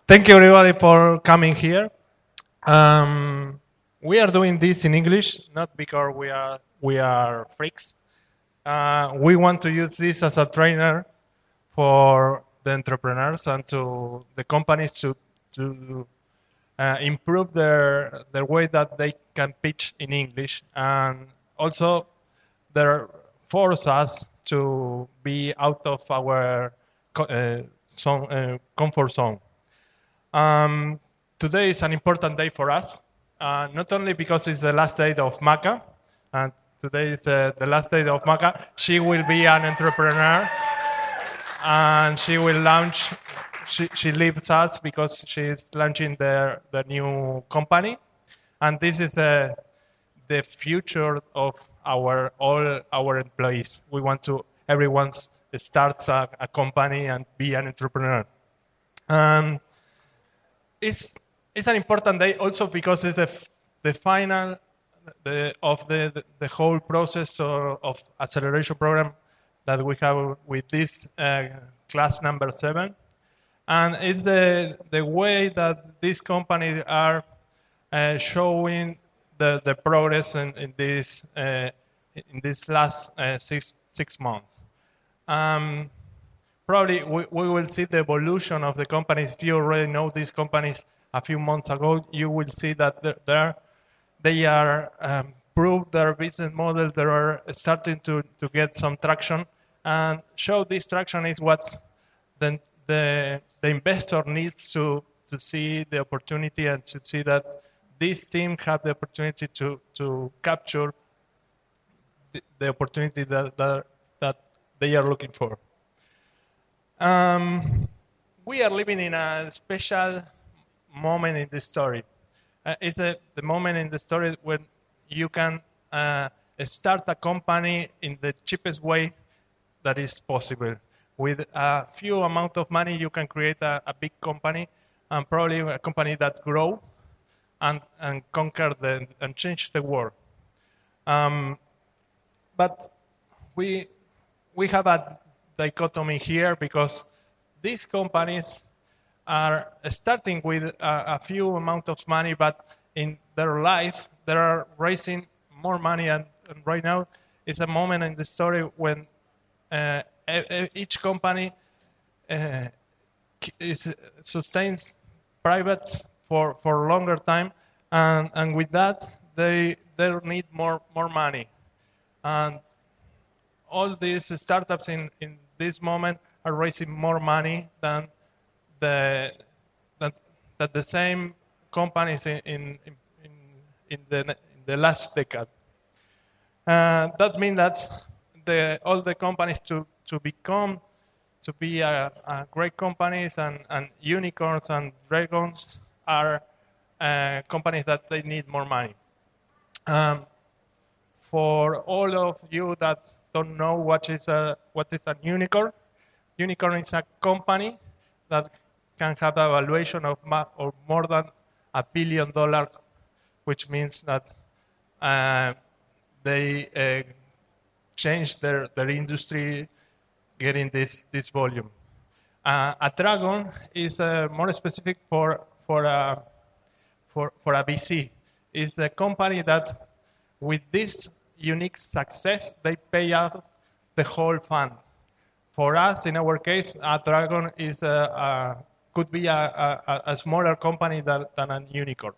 Thank you everybody for coming here. Um, we are doing this in English, not because we are freaks. We want to use this as a trainer for the entrepreneurs and to the companies to improve their way that they can pitch in English, and also they force us to be out of our comfort zone. Um, Today is an important day for us, not only because it's the last day of Maca, and today is the last day of Maca. She will be an entrepreneur, and she will launch. She leaves us because she's launching the new company, and this is the future of all our employees. We want to everyone starts a company and be an entrepreneur. Um, it's an important day also because it's the final of the whole process of acceleration program that we have with this class number 7, and it's the way that these companies are showing the progress in this last six months. Um, Probably we will see the evolution of the companies. If you already know these companies a few months ago, you will see that they are prove their business model. They are starting to get some traction, and show this traction is what the investor needs to see the opportunity and to see that this team have the opportunity to capture the opportunity that they are looking for. Um, we are living in a special moment in the story. It's the moment in the story when you can start a company in the cheapest way that is possible. With a few amount of money, you can create a big company, and probably a company that grow and conquer and change the world. Um, but we we have a dichotomy here because these companies are starting with a few amount of money, but in their life they are raising more money, and right now it's a moment in the story when each company uh, is sustains private for longer time, and with that they need more money, and all these startups in this moment are raising more money than the that, that the same companies in the last decade. That means that all the companies to become to be great companies and unicorns and dragons are companies that they need more money. Um, for all of you that don't know what is a unicorn, unicorn is a company that can have a valuation of more than $1 billion, which means that uh, they change their industry getting this volume. A dragon is more specific for a VC. It's a company that, with this unique success, they pay out the whole fund. For us, in our case, a dragon could be a smaller company than a unicorn.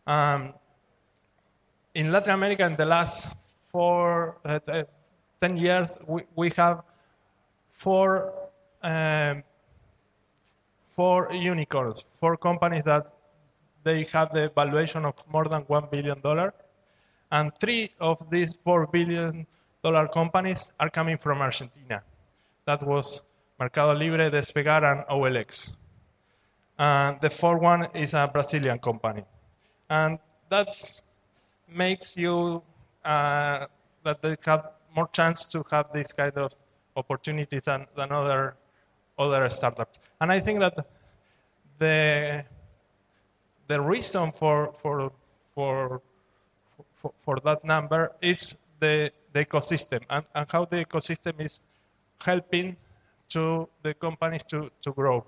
Um, in Latin America, in the last 10 years, we have four um, four unicorns, four companies that they have the valuation of more than $1 billion, and three of these $4 billion companies are coming from Argentina. That was Mercado Libre, Despegar, and OLX. And the fourth one is a Brazilian company, and that makes you that they have more chance to have this kind of opportunities than other startups. And I think that the the reason for that number is the ecosystem, and how the ecosystem is helping to the companies to grow.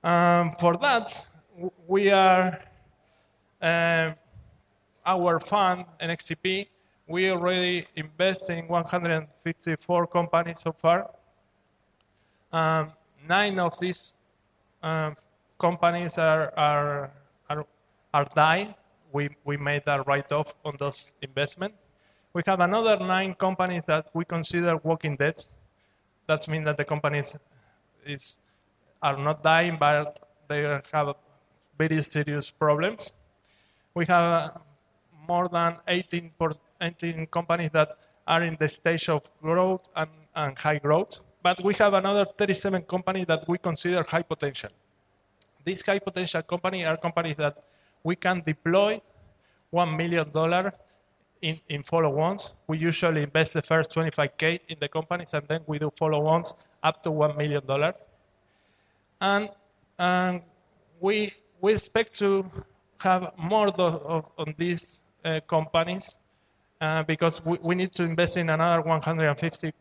For that, we are, our fund, NXTP, we already invest in 154 companies so far. 9 of these companies are dying. We made a write-off on those investments. We have another 9 companies that we consider walking dead. That means that the companies are not dying, but they have very serious problems. We have more than 18 companies that are in the stage of growth and high growth, but we have another 37 companies that we consider high potential. These high potential companies are companies that we can deploy $1 million in follow-ons. We usually invest the first 25K in the companies, and then we do follow-ons up to $1 million. And we expect to have more on these companies because we need to invest in another 150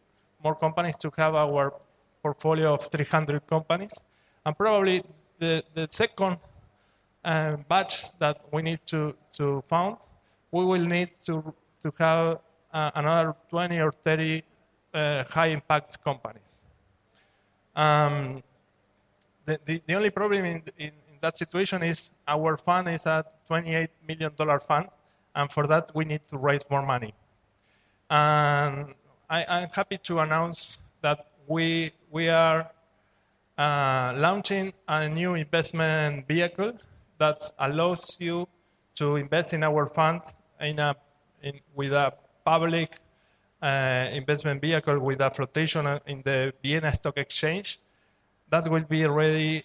more companies to have our portfolio of 300 companies. And probably the second batch that we need to found, we will need to have another 20 or 30 high impact companies. The only problem in that situation is our fund is a $28 million fund, and for that we need to raise more money. And I'm happy to announce that we are launching a new investment vehicle that allows you to invest in our fund with a public investment vehicle with a flotation in the Vienna Stock Exchange. That will be ready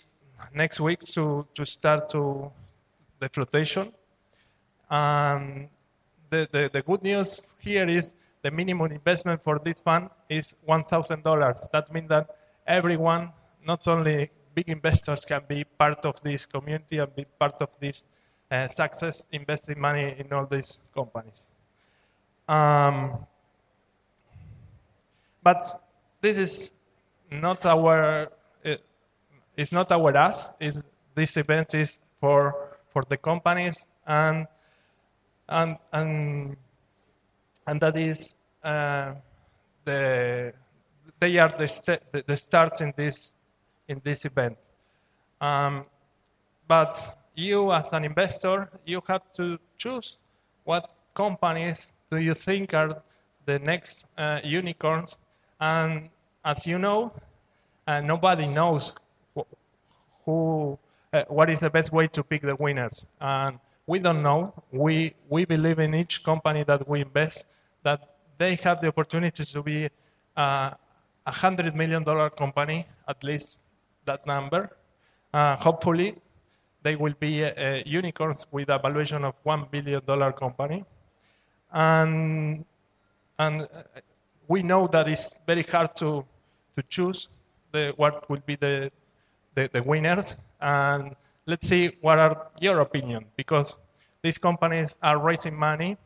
next week to start the flotation. The good news here is the minimum investment for this fund is $1,000. That means that everyone, not only big investors, can be part of this community and be part of this success investing money in all these companies. But this is not our. It's not our ask. This event is for the companies and that is they are the start in this event. But you as an investor, you have to choose what companies do you think are the next unicorns. And as you know, nobody knows what is the best way to pick the winners. And we don't know. We believe in each company that we invest that they have the opportunity to be a $100 million company, at least that number. Hopefully, they will be unicorns with a valuation of $1 billion company. And we know that it's very hard to choose what will be the winners. And let's see what are your opinion, because these companies are raising money.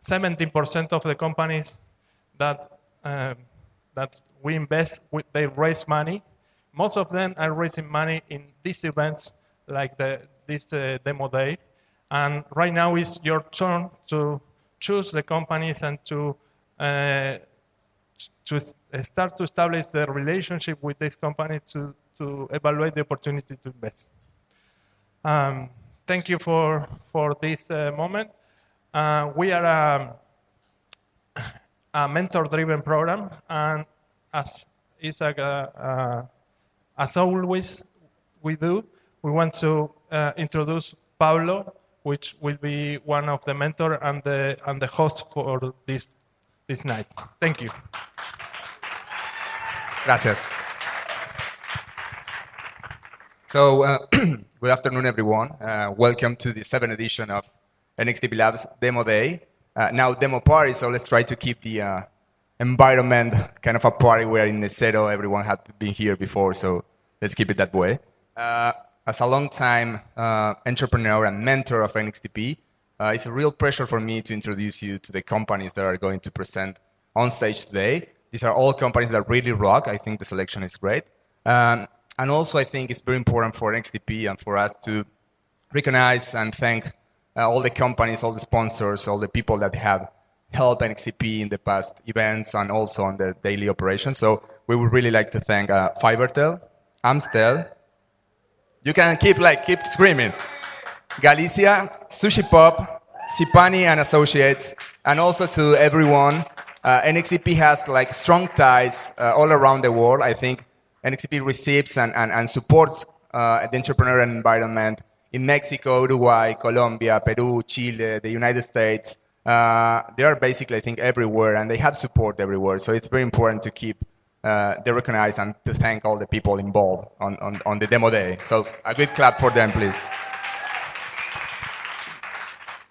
17% of the companies that we invest with, they raise money. Most of them are raising money in these events like this demo day. And right now is your turn to choose the companies and to start to establish the relationship with this company to evaluate the opportunity to invest. Thank you for this moment. We are a mentor-driven program, and as always we do, we want to introduce Pablo, which will be one of the mentor and the host for this night. Thank you. Gracias. So, good afternoon, everyone. Welcome to the 7th edition of NXTP Labs Demo Day. Now demo party, so let's try to keep the environment kind of a party. We're in Necero, everyone had been here before, so let's keep it that way. As a long-time entrepreneur and mentor of NXTP, it's a real pleasure for me to introduce you to the companies that are going to present on stage today. These are all companies that really rock. I think the selection is great. And also, I think it's very important for NXTP and for us to recognize and thank all the companies, all the sponsors, all the people that have helped NXTP in the past events and also on their daily operations. So we would really like to thank Fivertel, Amstel. You can keep screaming. Galicia, Sushi Pop, Sipani and Associates, and also to everyone. NXTP has strong ties all around the world. I think NXTP receives and supports the entrepreneurial environment in Mexico, Uruguay, Colombia, Peru, Chile, the United States. They are basically, I think, everywhere, and they have support everywhere. So it's very important to keep they recognize and to thank all the people involved on the demo day. So a good clap for them, please.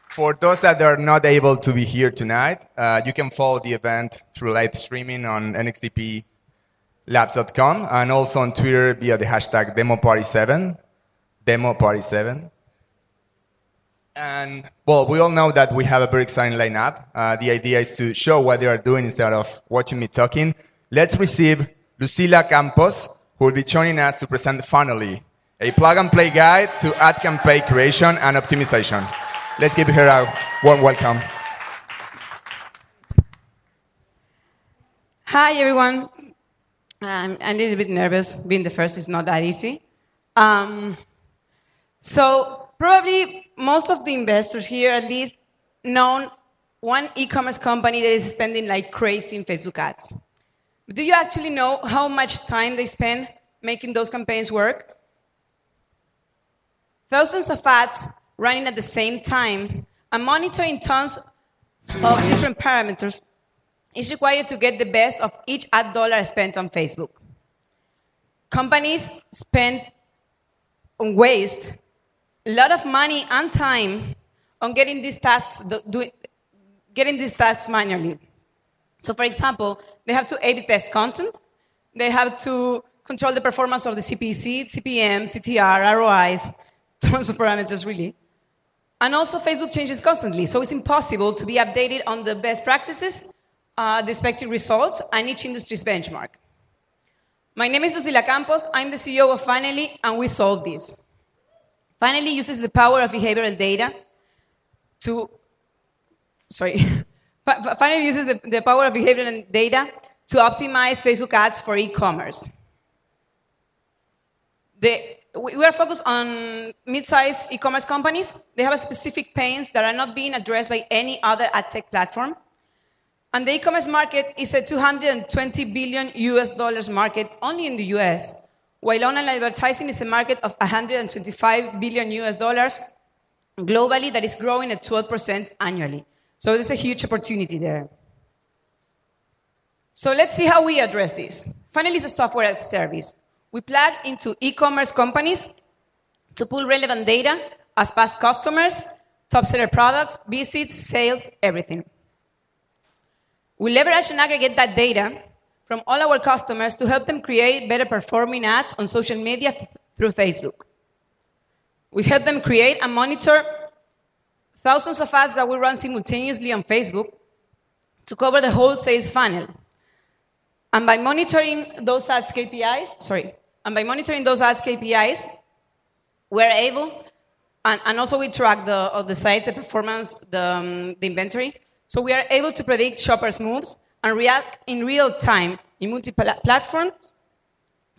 For those that are not able to be here tonight, you can follow the event through live streaming on nxtplabs.com and also on Twitter via the hashtag DemoParty7, DemoParty7. And, well, we all know that we have a very exciting lineup. The idea is to show what they are doing instead of watching me talking. Let's receive Lucila Campos, who will be joining us to present Funnely, a plug-and-play guide to ad campaign creation and optimization. Let's give her a warm welcome. Hi, everyone. I'm a little bit nervous. Being the first is not that easy. So probably most of the investors here at least know one e-commerce company that is spending like crazy in Facebook ads. But do you actually know how much time they spend making those campaigns work? Thousands of ads running at the same time and monitoring tons of different parameters is required to get the best of each ad dollar spent on Facebook. Companies spend on waste a lot of money and time on getting these tasks manually. So for example, they have to A/B test content, they have to control the performance of the CPC, CPM, CTR, ROIs, tons of parameters really. And also Facebook changes constantly, so it's impossible to be updated on the best practices, the expected results, and each industry's benchmark. My name is Lucila Campos, I'm the CEO of Funnely, and we solve this. Funnely uses the power of behavioral data to, Funnely uses the power of behavioral data to optimize Facebook ads for e-commerce. We are focused on mid-sized e-commerce companies. They have specific pains that are not being addressed by any other ad tech platform. And the e-commerce market is a $220 billion market only in the US, while online advertising is a market of $125 billion globally that is growing at 12% annually. So there's a huge opportunity there. So let's see how we address this. Funnely is a software as a service. We plug into e-commerce companies to pull relevant data as past customers, top seller products, visits, sales, everything. We leverage and aggregate that data from all our customers to help them create better performing ads on social media through Facebook. We help them create and monitor thousands of ads that we run simultaneously on Facebook to cover the whole sales funnel. And by monitoring those ads KPIs, we're able, and also we track the sites, the performance, the inventory. So we are able to predict shoppers' moves and react in real time in multiple platforms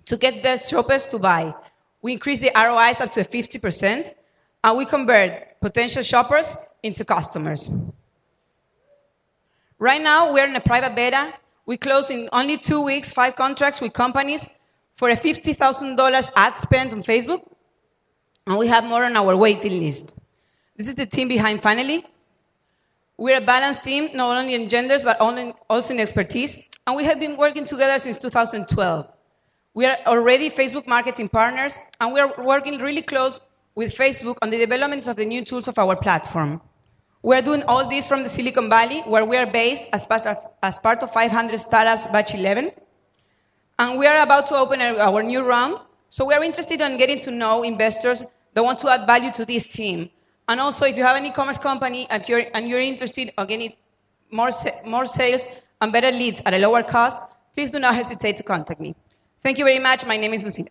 to get the shoppers to buy. We increase the ROIs up to 50%, and we convert potential shoppers into customers. Right now, we're in a private beta. We closed in only 2 weeks 5 contracts with companies for a $50,000 ad spend on Facebook, and we have more on our waiting list. This is the team behind Funnely. We're a balanced team, not only in genders, but also in expertise, and we have been working together since 2012. We are already Facebook marketing partners, and we are working really close with Facebook on the development of the new tools of our platform. We are doing all this from the Silicon Valley, where we are based as part of 500 Startups Batch 11. And we are about to open our new round. So we are interested in getting to know investors that want to add value to this team. And also, if you have an e-commerce company and you're interested in getting more sales and better leads at a lower cost, please do not hesitate to contact me. Thank you very much. My name is Lucila.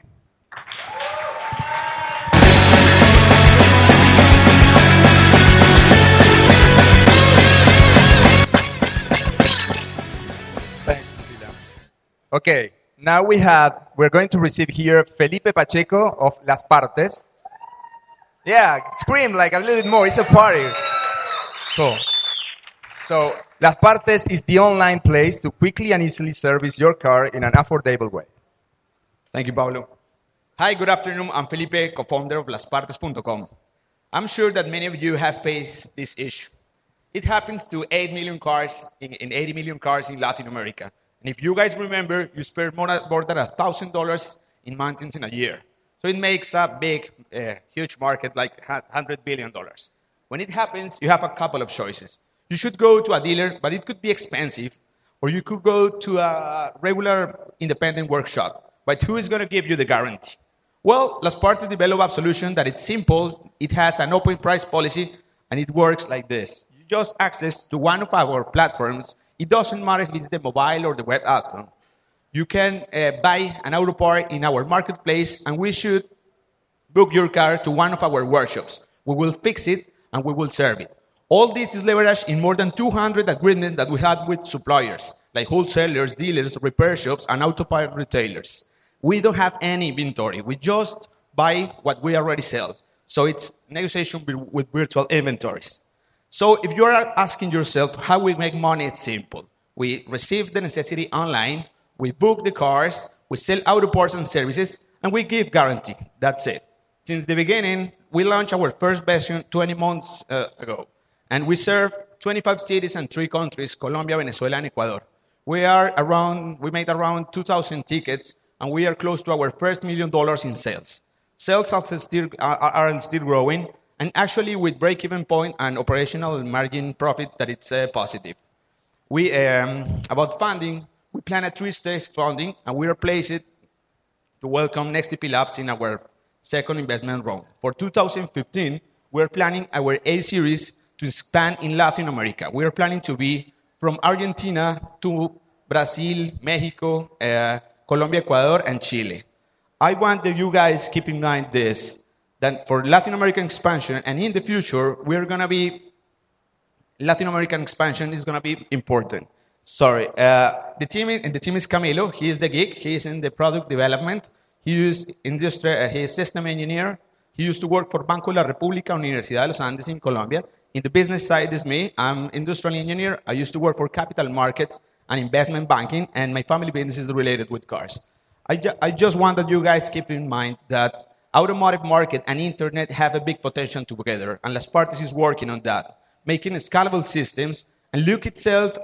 Okay, now we're going to receive here Felipe Pacheco of Las Partes. Yeah, scream like a little bit more. It's a party. Cool. So, Las Partes is the online place to quickly and easily service your car in an affordable way. Thank you, Pablo. Hi, good afternoon. I'm Felipe, co-founder of LasPartes.com. I'm sure that many of you have faced this issue. It happens to 8 million cars in 80 million cars in Latin America. And if you guys remember, you spend more than $1,000 in maintenance in a year. So it makes a big, huge market, like $100 billion. When it happens, you have a couple of choices. You should go to a dealer, but it could be expensive, or you could go to a regular independent workshop. But who is going to give you the guarantee? Well, Las Partes developed a solution that it's simple, it has an open price policy, and it works like this. You just access to one of our platforms. It doesn't matter if it's the mobile or the web app. You can buy an auto part in our marketplace, and we should book your car to one of our workshops. We will fix it, and we will serve it. All this is leveraged in more than 200 agreements that we had with suppliers, like wholesalers, dealers, repair shops, and auto part retailers. We don't have any inventory. We just buy what we already sell. So it's negotiation with virtual inventories. So if you're asking yourself how we make money, it's simple. We receive the necessity online, we book the cars, we sell auto parts and services, and we give guarantee. That's it. Since the beginning, we launched our first version 20 months ago, and we serve 25 cities and 3 countries, Colombia, Venezuela, and Ecuador. We made around 2,000 tickets, and we are close to our first $1 million in sales. Sales are still growing, and actually with break-even point and operational margin profit that it's positive. About funding, we plan a 3-stage funding, and we are placed to welcome NextDP Labs in our second investment round. For 2015, we're planning our A-series to expand in Latin America. We are planning to be from Argentina to Brazil, Mexico, Colombia, Ecuador, and Chile. I want that you guys keep in mind this, that for Latin American expansion, and in the future, Latin American expansion is going to be important. Sorry. The team is Camilo. He is the geek. He is in the product development. He is system engineer. He used to work for Banco de la República, Universidad de los Andes in Colombia. In the business side is me. I'm industrial engineer. I used to work for capital markets and investment banking, and my family business is related with cars. I just want that you guys keep in mind that automotive market and internet have a big potential together, and Las Partes is working on that, making scalable systems, and look itself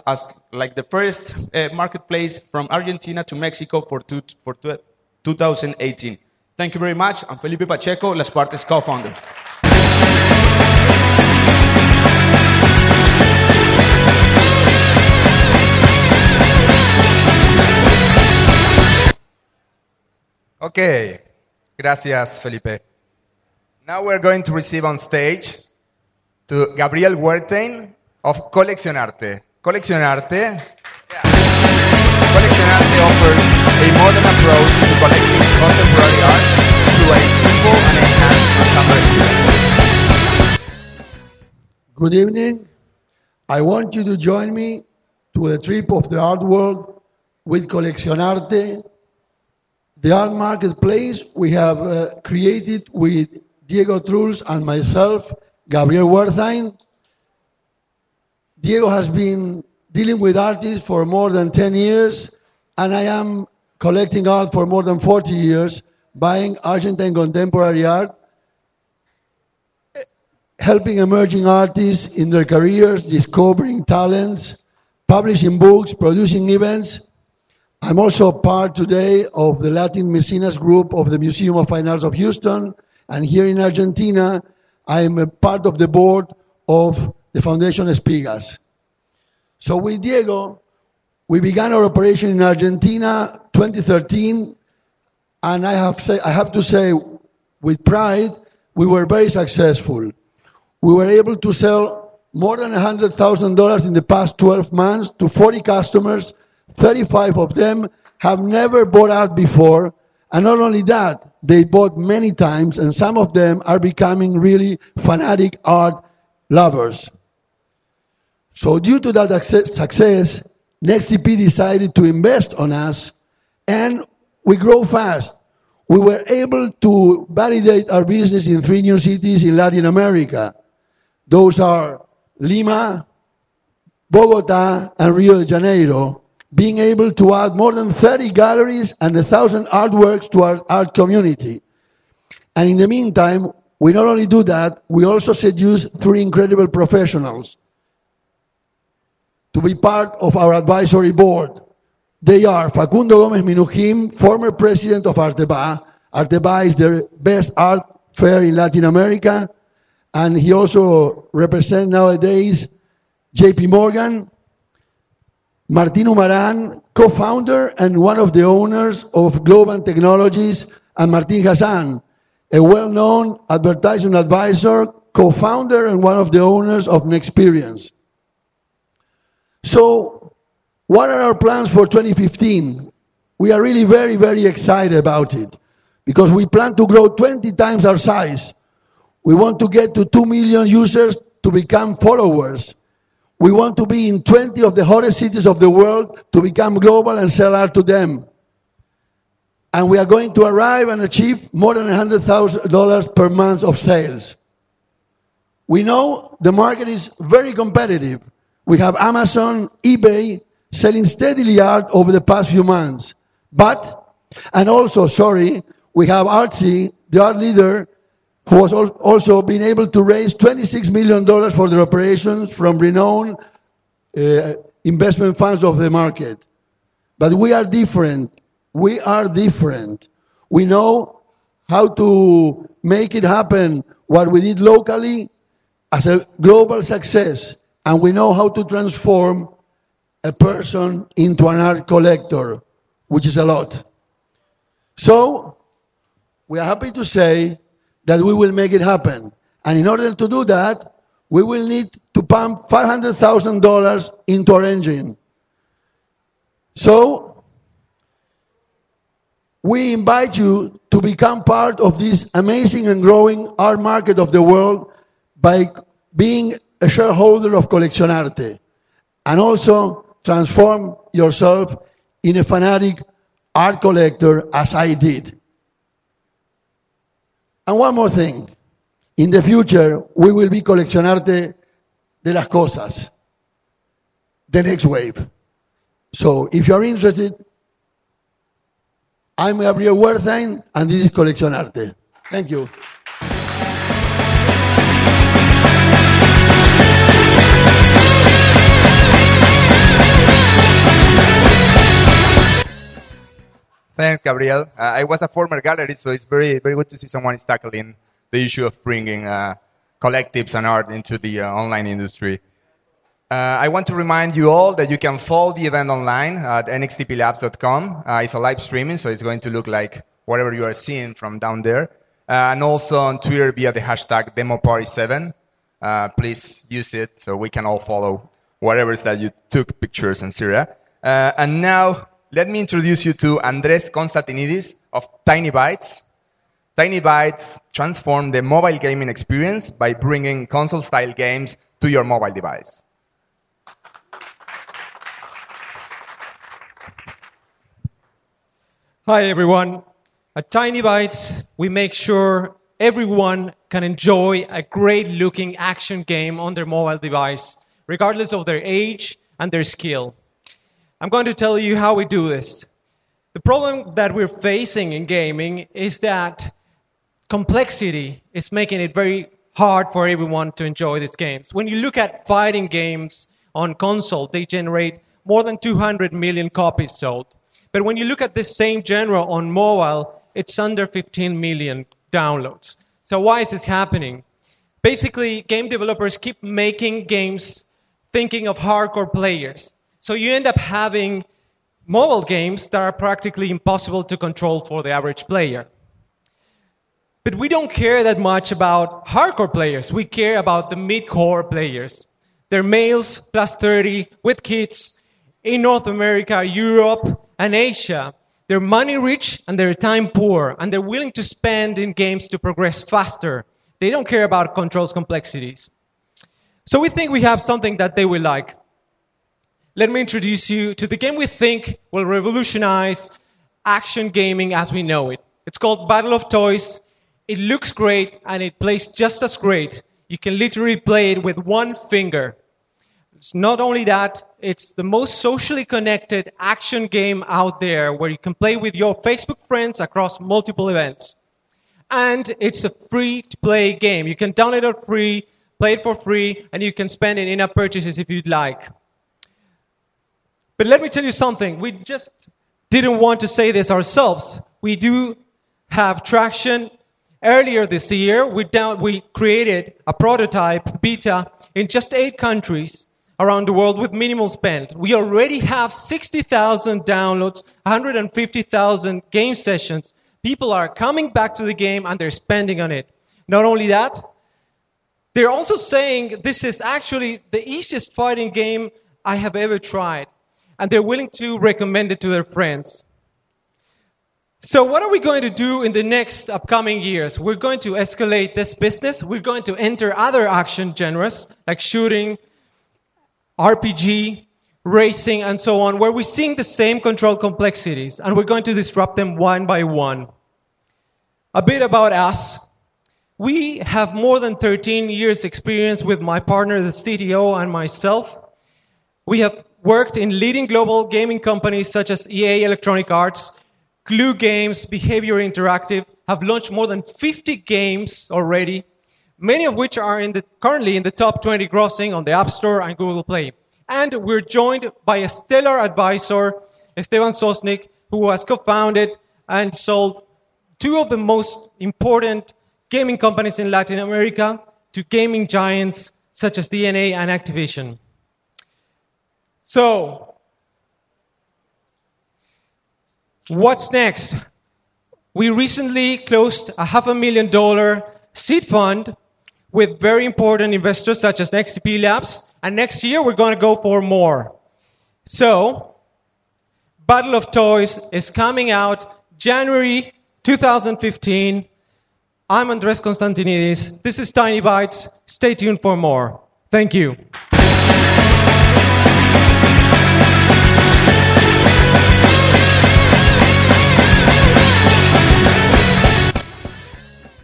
as like the first marketplace from Argentina to Mexico for 2018. Thank you very much. I'm Felipe Pacheco, Las Partes co-founder. Okay, gracias, Felipe. Now we're going to receive on stage to Gabriel Huertain of Coleccionarte. Coleccionarte offers a modern approach to collecting contemporary art through a simple and enhanced ensemble experience. Good evening. I want you to join me to a trip of the art world with Coleccionarte, the art marketplace we have created with Diego Truls and myself, Gabriel Huertain. Diego has been dealing with artists for more than 10 years, and I am collecting art for more than 40 years, buying Argentine contemporary art, helping emerging artists in their careers, discovering talents, publishing books, producing events. I'm also part today of the Latin Mecenas group of the Museum of Fine Arts of Houston, and here in Argentina, I'm a part of the board of the Foundation Espigas. So with Diego, we began our operation in Argentina 2013, and I have to say with pride, we were very successful. We were able to sell more than $100,000 in the past 12 months to 40 customers. 35 of them have never bought art before, and not only that, they bought many times, and some of them are becoming really fanatic art lovers. So due to that success, NextDP decided to invest on us, and we grow fast. We were able to validate our business in 3 new cities in Latin America. Those are Lima, Bogota, and Rio de Janeiro, being able to add more than 30 galleries and 1,000 artworks to our art community. And in the meantime, we not only do that, we also seduce 3 incredible professionals to be part of our advisory board. They are Facundo Gomez Minujim, former president of Arteba. Arteba is the best art fair in Latin America, and he also represents nowadays JP Morgan. Martin Umaran, co-founder and one of the owners of Globant Technologies, and Martin Hassan, a well-known advertising advisor, co-founder and one of the owners of Nexperience. So, what are our plans for 2015? We are really very, very excited about it because we plan to grow 20 times our size. We want to get to 2 million users to become followers. We want to be in 20 of the hottest cities of the world to become global and sell art to them. And we are going to arrive and achieve more than $100,000 per month of sales. We know the market is very competitive. We have Amazon, eBay, selling steadily art over the past few months. And also, we have Artsy, the art leader, who has also been able to raise $26 million for their operations from renowned investment funds of the market. But we are different. We are different. We know how to make it happen, what we did locally, as a global success. And we know how to transform a person into an art collector, which is a lot. So, we are happy to say that we will make it happen. And in order to do that, we will need to pump $500,000 into our engine. So, we invite you to become part of this amazing and growing art market of the world by being a shareholder of Coleccionarte, and also transform yourself in a fanatic art collector as I did. And one more thing. In the future, we will be Coleccionarte de las Cosas, the next wave. So if you're interested, I'm Gabriel Wertheim, and this is Coleccionarte. Thank you. Thanks, Gabriel. I was a former gallery, so it's very, very good to see someone is tackling the issue of bringing collectives and art into the online industry. I want to remind you all that you can follow the event online at nxtplabs.com. It's a live streaming, so it's going to look like whatever you are seeing from down there. And also on Twitter via the hashtag DemoParty7. Please use it so we can all follow whatever it is that you took pictures in Syria. And now, let me introduce you to Andres Konstantinidis of Tiny Bytes. Tiny Bytes transform the mobile gaming experience by bringing console-style games to your mobile device. Hi, everyone. At Tiny Bytes, we make sure everyone can enjoy a great-looking action game on their mobile device, regardless of their age and their skill. I'm going to tell you how we do this. The problem that we're facing in gaming is that complexity is making it very hard for everyone to enjoy these games. When you look at fighting games on console, they generate more than 200 million copies sold. But when you look at this same genre on mobile, it's under 15 million downloads. So why is this happening? Basically, game developers keep making games thinking of hardcore players. So you end up having mobile games that are practically impossible to control for the average player. But we don't care that much about hardcore players. We care about the mid-core players. They're males, plus 30, with kids, in North America, Europe, and Asia. They're money rich and they're time poor, and they're willing to spend in games to progress faster. They don't care about controls complexities. So we think we have something that they will like. let me introduce you to the game we think will revolutionize action gaming as we know it. It's called Battle of Toys. It looks great and it plays just as great. You can literally play it with one finger. It's not only that, it's the most socially connected action game out there where you can play with your Facebook friends across multiple events. And it's a free-to-play game. You can download it free, play it for free, and you can spend it in-app purchases if you'd like. But let me tell you something. We just didn't want to say this ourselves. We do have traction. Earlier this year, we created a prototype beta in just 8 countries around the world with minimal spend. We already have 60,000 downloads, 150,000 game sessions. People are coming back to the game and they're spending on it. Not only that, they're also saying this is actually the easiest fighting game I have ever tried. And they're willing to recommend it to their friends. So what are we going to do in the next upcoming years? We're going to escalate this business. We're going to enter other action genres like shooting, RPG, racing, and so on, where we're seeing the same control complexities, and we're going to disrupt them one by one. A bit about us. We have more than 13 years experience with my partner, the CTO, and myself. We have worked in leading global gaming companies such as EA Electronic Arts, Clue Games, Behavior Interactive, have launched more than 50 games already, many of which are currently in the top 20 grossing on the App Store and Google Play. And we're joined by a stellar advisor, Esteban Sosnik, who has co-founded and sold 2 of the most important gaming companies in Latin America to gaming giants such as DNA and Activision. So, what's next? We recently closed a $500,000 seed fund with very important investors such as XTP Labs, and next year we're going to go for more. So, Battle of Toys is coming out January 2015. I'm Andres Constantinidis. This is Tiny Bytes. Stay tuned for more. Thank you.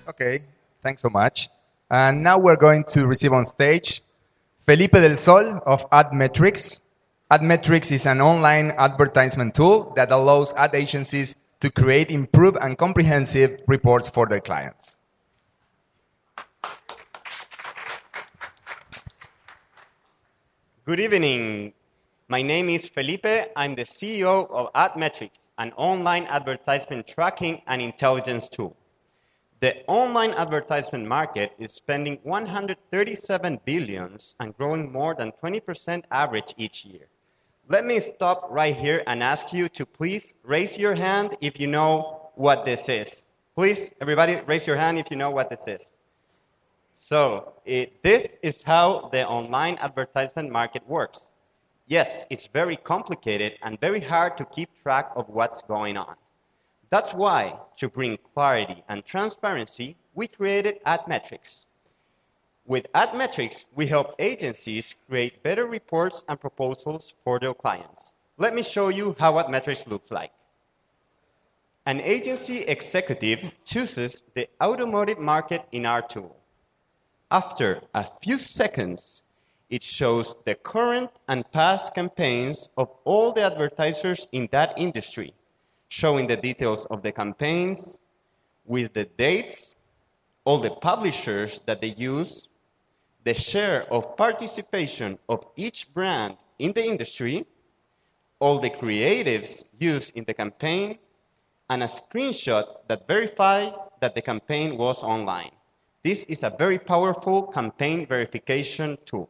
Okay, thanks so much. And now we're going to receive on stage Felipe del Sol of AdMetrics. AdMetrics is an online advertisement tool that allows ad agencies to create, improve, and comprehensive reports for their clients. Good evening. My name is Felipe. I'm the CEO of AdMetrics, an online advertisement tracking and intelligence tool. The online advertisement market is spending $137 billion and growing more than 20% average each year. Let me stop right here and ask you to please raise your hand if you know what this is. Please, everybody, raise your hand if you know what this is. So, this is how the online advertisement market works. Yes, it's very complicated and very hard to keep track of what's going on. That's why, to bring clarity and transparency, we created AdMetrics. With AdMetrics, we help agencies create better reports and proposals for their clients. Let me show you how AdMetrics looks like. An agency executive chooses the automotive market in our tool. After a few seconds, it shows the current and past campaigns of all the advertisers in that industry, showing the details of the campaigns with the dates, all the publishers that they use, the share of participation of each brand in the industry, all the creatives used in the campaign, and a screenshot that verifies that the campaign was online. This is a very powerful campaign verification tool.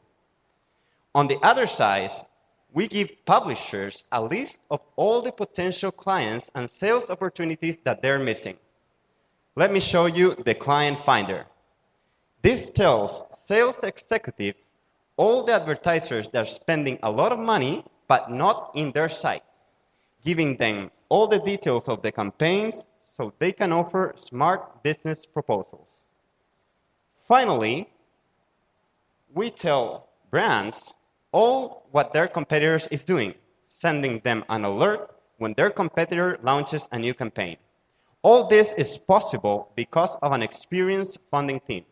On the other side, we give publishers a list of all the potential clients and sales opportunities that they're missing. Let me show you the client finder. This tells sales executive all the advertisers that are spending a lot of money but not in their site, giving them all the details of the campaigns so they can offer smart business proposals. Finally, we tell brands all what their competitors is doing, sending them an alert when their competitor launches a new campaign. All this is possible because of an experienced funding team.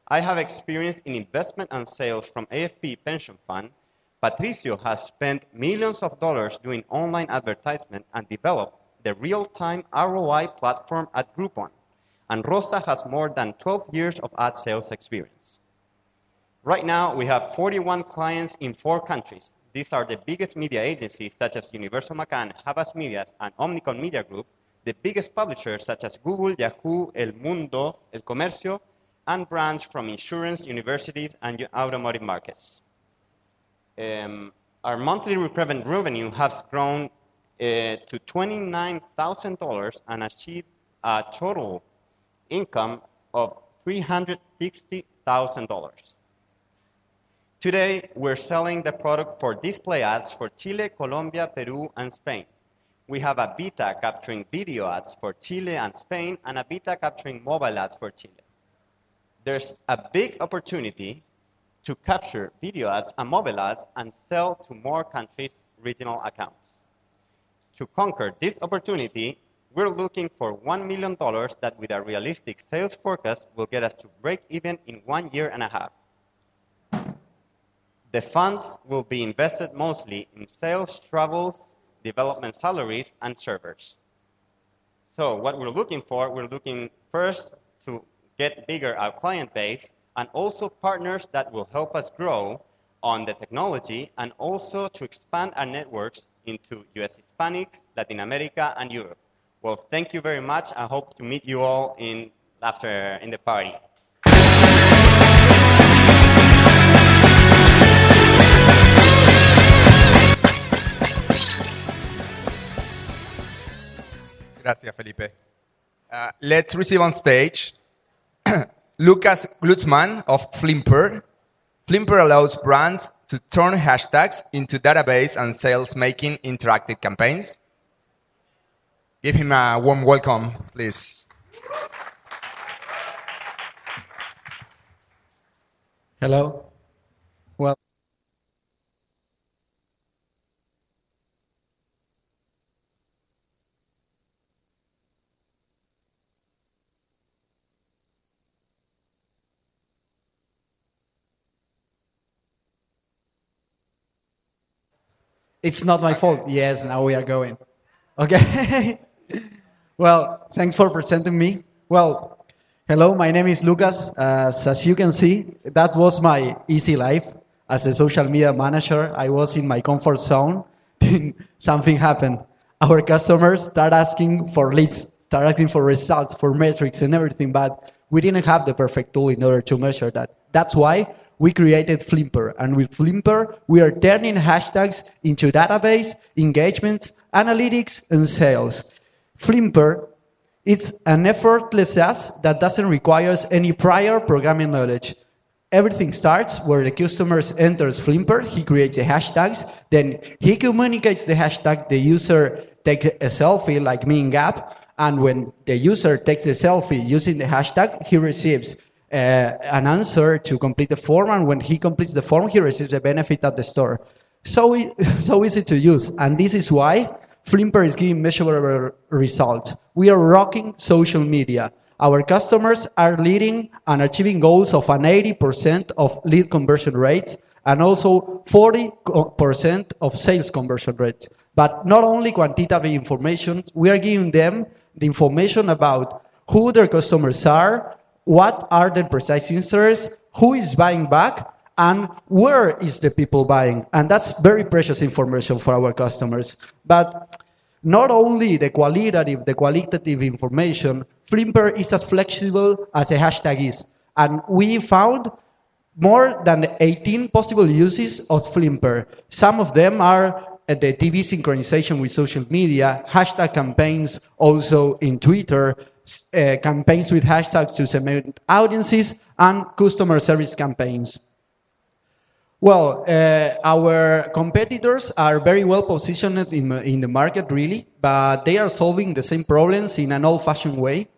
I have experience in investment and sales from AFP Pension Fund. Patricio has spent millions of dollars doing online advertisement and developed the real-time ROI platform at Groupon. And Rosa has more than 12 years of ad sales experience. Right now, we have 41 clients in 4 countries. These are the biggest media agencies such as Universal McCann, Havas Medias, and Omnicom Media Group, the biggest publishers such as Google, Yahoo, El Mundo, El Comercio, and brands from insurance, universities, and automotive markets. Our monthly recurrent revenue has grown to $29,000 and achieved a total income of $360,000. Today, we're selling the product for display ads for Chile, Colombia, Peru, and Spain. We have a beta capturing video ads for Chile and Spain, and a beta capturing mobile ads for Chile. There's a big opportunity to capture video ads and mobile ads and sell to more countries' regional accounts. To conquer this opportunity, we're looking for $1 million that with a realistic sales forecast will get us to break even in 1.5 years. The funds will be invested mostly in sales, travels, development salaries, and servers. So what we're looking for, we're looking first to get bigger our client base, and also partners that will help us grow on the technology, and also to expand our networks into US Hispanics, Latin America, and Europe. Well, thank you very much. I hope to meet you all in the party. Gracias, Felipe. Let's receive on stage Lucas Glutzman of Flimper. Flimper allows brands to turn hashtags into database and sales-making interactive campaigns. Give him a warm welcome, please. Hello. Well, it's not my fault. Yes, now we are going. Okay. Well, thanks for presenting me. Well, hello, my name is Lucas. As you can see, that was my easy life as a social media manager. I was in my comfort zone. Something happened. Our customers start asking for leads, start asking for results, for metrics and everything, but we didn't have the perfect tool in order to measure that. That's why we created Flimper. And with Flimper, we are turning hashtags into database, engagements, analytics, and sales. Flimper, it's an effortless SaaS that doesn't require any prior programming knowledge. Everything starts where the customer enters Flimper, he creates the hashtags, then he communicates the hashtag, the user takes a selfie like me in Gap, and when the user takes a selfie using the hashtag, he receives an answer to complete the form, and when he completes the form, he receives the benefit at the store. So easy to use, and this is why Flimper is giving measurable results. We are rocking social media. Our customers are leading and achieving goals of an 80% of lead conversion rates and also 40% of sales conversion rates. But not only quantitative information, we are giving them the information about who their customers are, what are their precise interests, who is buying back, and where is the people buying. And that's very precious information for our customers. But not only the qualitative information, Flimper is as flexible as a hashtag is. And we found more than 18 possible uses of Flimper. Some of them are the TV synchronization with social media, hashtag campaigns also in Twitter, campaigns with hashtags to segment audiences, and customer service campaigns. Well, our competitors are very well positioned in the market, really, but they are solving the same problems in an old-fashioned way,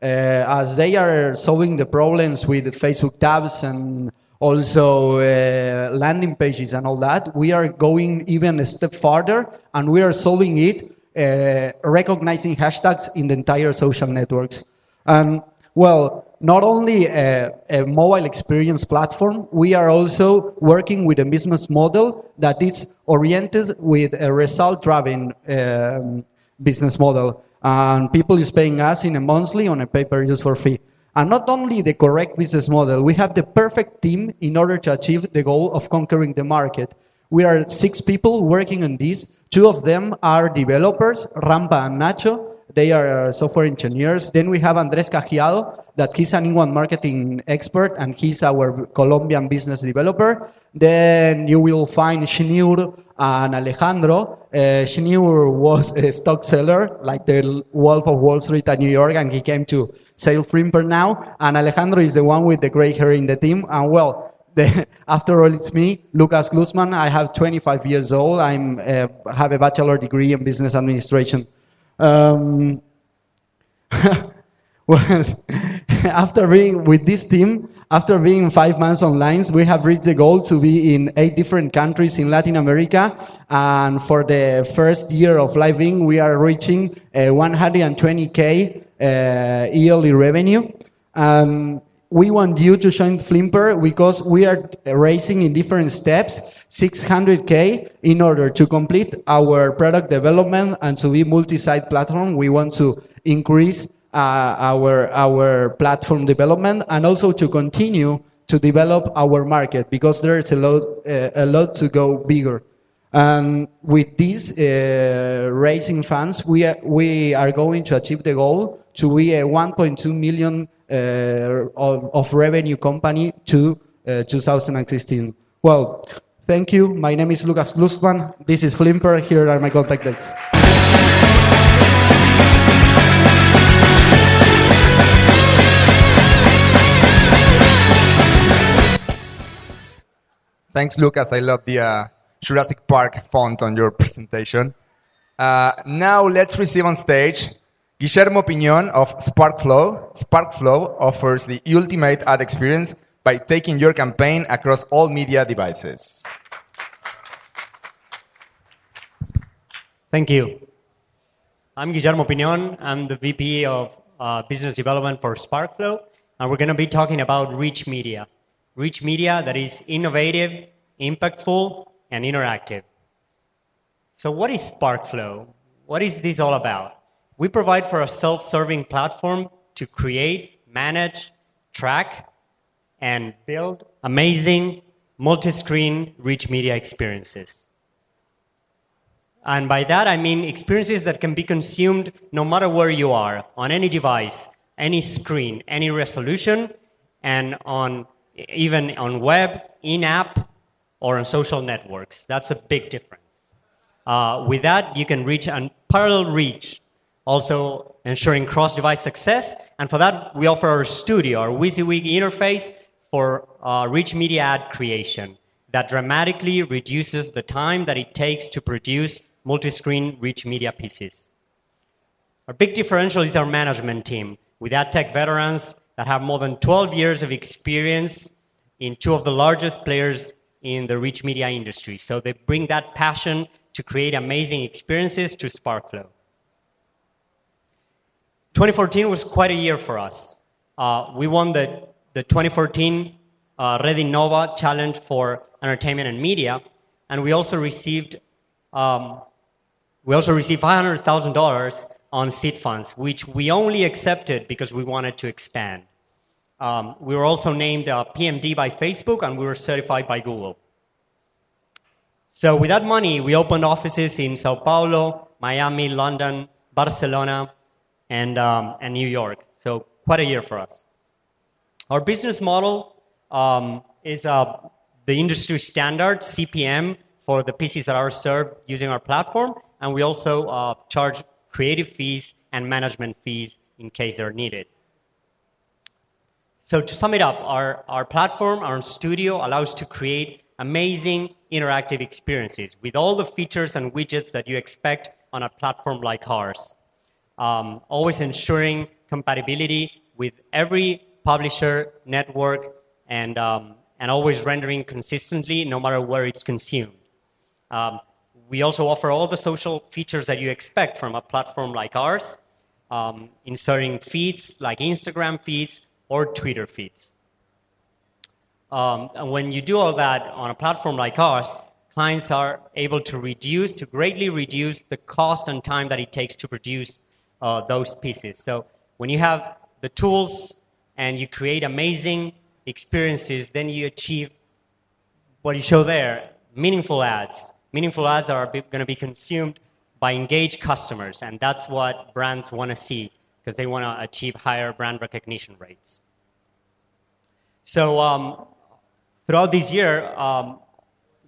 as they are solving the problems with Facebook tabs and also landing pages and all that. We are going even a step farther, and we are solving it, recognizing hashtags in the entire social networks. And well, not only a mobile experience platform, we are also working with a business model that is oriented with a result-driven business model. And people is paying us in a monthly on a pay-per-use for fee. And not only the correct business model, we have the perfect team in order to achieve the goal of conquering the market. We are 6 people working on this. 2 of them are developers, Rampa and Nacho. They are software engineers. Then we have Andres Cajiado, that he's an inbound marketing expert, and he's our Colombian business developer. Then you will find Shneur and Alejandro. Shneur was a stock seller, like the Wolf of Wall Street at New York, and he came to sell Flimper now. And Alejandro is the one with the gray hair in the team. And well, after all, it's me, Lucas Glusman. I have 25 years old. I have a bachelor degree in business administration. Well, after being with this team, after being 5 months online, we have reached the goal to be in 8 different countries in Latin America. And for the first year of living, we are reaching 120K yearly revenue. We want you to join Flimper because we are raising in different steps 600K in order to complete our product development and to be multi-site platform. We want to increase our platform development and also to continue to develop our market because there's a lot to go bigger. And with this raising funds, we are going to achieve the goal to be a 1.2 million of revenue company to 2016. Well, thank you. My name is Lucas Glusman. This is Flimper. Here are my contact dates. Thanks, Lucas. I love the Jurassic Park font on your presentation. Now let's receive on stage Guillermo Piñón of SparkFlow. SparkFlow offers the ultimate ad experience by taking your campaign across all media devices. Thank you. I'm Guillermo Piñón. I'm the VP of Business Development for SparkFlow, and we're going to be talking about rich media. Rich media that is innovative, impactful, and interactive. So what is SparkFlow? What is this all about? We provide for a self-serving platform to create, manage, track, and build amazing multi-screen rich media experiences. And by that, I mean experiences that can be consumed no matter where you are, on any device, any screen, any resolution, and even on web, in-app, or on social networks. That's a big difference. With that, you can reach unparalleled reach, also ensuring cross-device success. And for that, we offer our studio, our WYSIWYG interface for rich media ad creation that dramatically reduces the time that it takes to produce multi-screen rich media pieces. Our big differential is our management team with ad tech veterans that have more than 12 years of experience in 2 of the largest players in the rich media industry. So they bring that passion to create amazing experiences to SparkFlow. 2014 was quite a year for us. We won the 2014 Red Innova Challenge for Entertainment and Media, and we also received $500,000 on seed funds, which we only accepted because we wanted to expand. We were also named PMD by Facebook, and we were certified by Google. So with that money, we opened offices in Sao Paulo, Miami, London, Barcelona, and New York. So quite a year for us. Our business model is the industry standard CPM for the pieces that are served using our platform, and we also charge creative fees and management fees in case they're needed. So to sum it up, our platform, our studio, allows to create amazing interactive experiences with all the features and widgets that you expect on a platform like ours. Always ensuring compatibility with every publisher, network, and and always rendering consistently no matter where it's consumed. We also offer all the social features that you expect from a platform like ours, inserting feeds like Instagram feeds or Twitter feeds. And when you do all that on a platform like ours, clients are able to greatly reduce the cost and time that it takes to produce those pieces. So when you have the tools and you create amazing experiences, then you achieve what you show there, meaningful ads. Meaningful ads are going to be consumed by engaged customers, and that's what brands want to see because they want to achieve higher brand recognition rates. So throughout this year,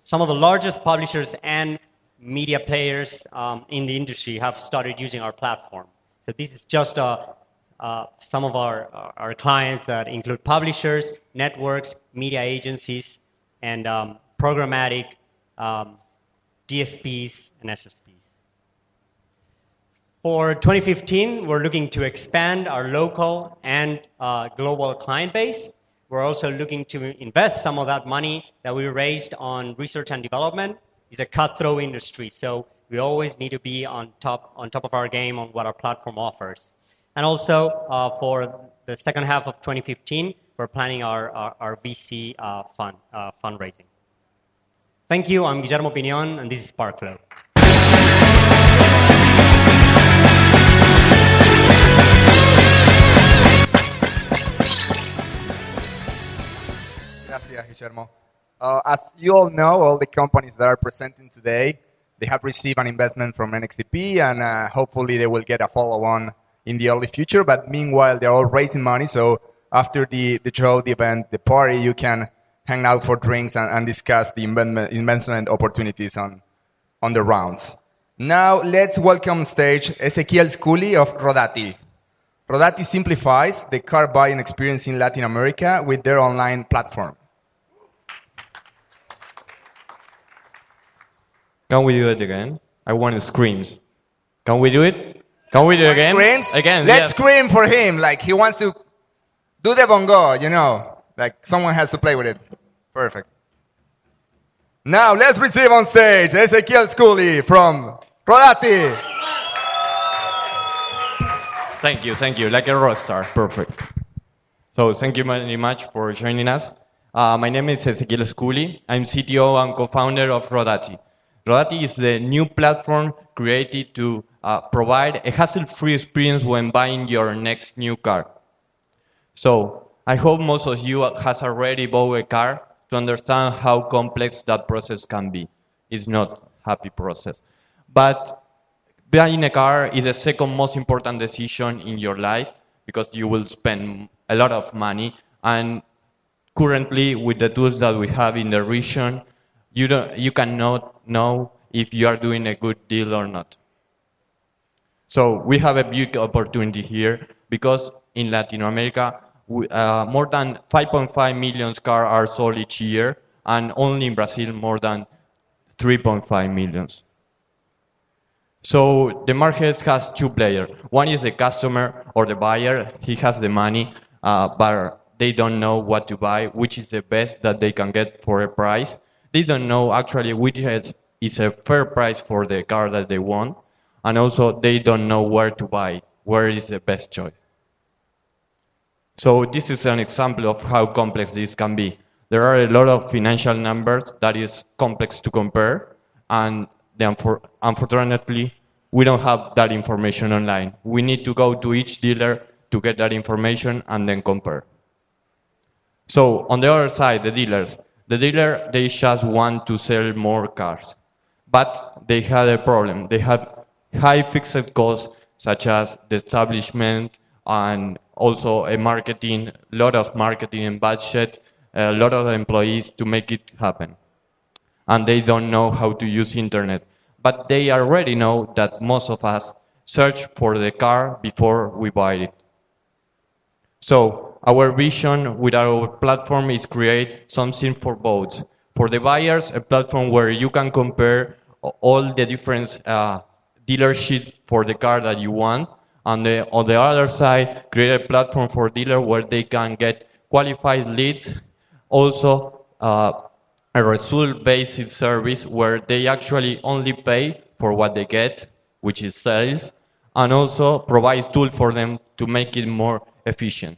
some of the largest publishers and media players in the industry have started using our platform. So this is just some of our clients that include publishers, networks, media agencies, and programmatic DSPs and SSPs. For 2015, we're looking to expand our local and global client base. We're also looking to invest some of that money that we raised on research and development. It's a cutthroat industry, so we always need to be on top of our game on what our platform offers. And also, for the second half of 2015, we're planning our VC fundraising. Thank you. I'm Guillermo Piñón, and this is SparkFlow. Gracias, Guillermo. As you all know, all the companies that are presenting today, they have received an investment from NXDP, and hopefully they will get a follow-on in the early future. But meanwhile, they're all raising money, so after the show, the event, the party, you can hang out for drinks and discuss the investment opportunities on the rounds. Now, let's welcome on stage Ezequiel Scully of Rodati. Rodati simplifies the car buying experience in Latin America with their online platform. Can we do it again? I want screams. Can we do it? Can we do it again? Screams? Again. Let's scream for him, like he wants to do the bongo, you know, like someone has to play with it. Perfect. Now let's receive on stage Ezequiel Scully from Rodati. Thank you. Like a rock star. Perfect. So thank you very much for joining us. My name is Ezequiel Scully. I'm CTO and co-founder of Rodati. Rodati is the new platform created to provide a hassle-free experience when buying your next new car. So I hope most of you has already bought a car to understand how complex that process can be. It's not a happy process. But buying a car is the second most important decision in your life because you will spend a lot of money. And currently, with the tools that we have in the region, you cannot know if you are doing a good deal or not. So we have a big opportunity here because in Latin America, more than 5.5 million cars are sold each year, and only in Brazil more than 3.5 million. So the market has two players. One is the customer or the buyer. He has the money, but they don't know what to buy, which is the best that they can get for a price. They don't know actually which is a fair price for the car that they want. And also they don't know where to buy, where is the best choice. So this is an example of how complex this can be. There are a lot of financial numbers that is complex to compare, and unfortunately, we don't have that information online. We need to go to each dealer to get that information and then compare. So on the other side, the dealer, they just want to sell more cars. But they had a problem. They had high fixed costs, such as the establishment and also a lot of marketing and budget, a lot of employees to make it happen. And they don't know how to use internet. But they already know that most of us search for the car before we buy it. So our vision with our platform is create something for both. For the buyers, a platform where you can compare all the different dealerships for the car that you want. And on the other side, create a platform for dealers where they can get qualified leads, also a result-based service where they actually only pay for what they get, which is sales, and also provide tools for them to make it more efficient.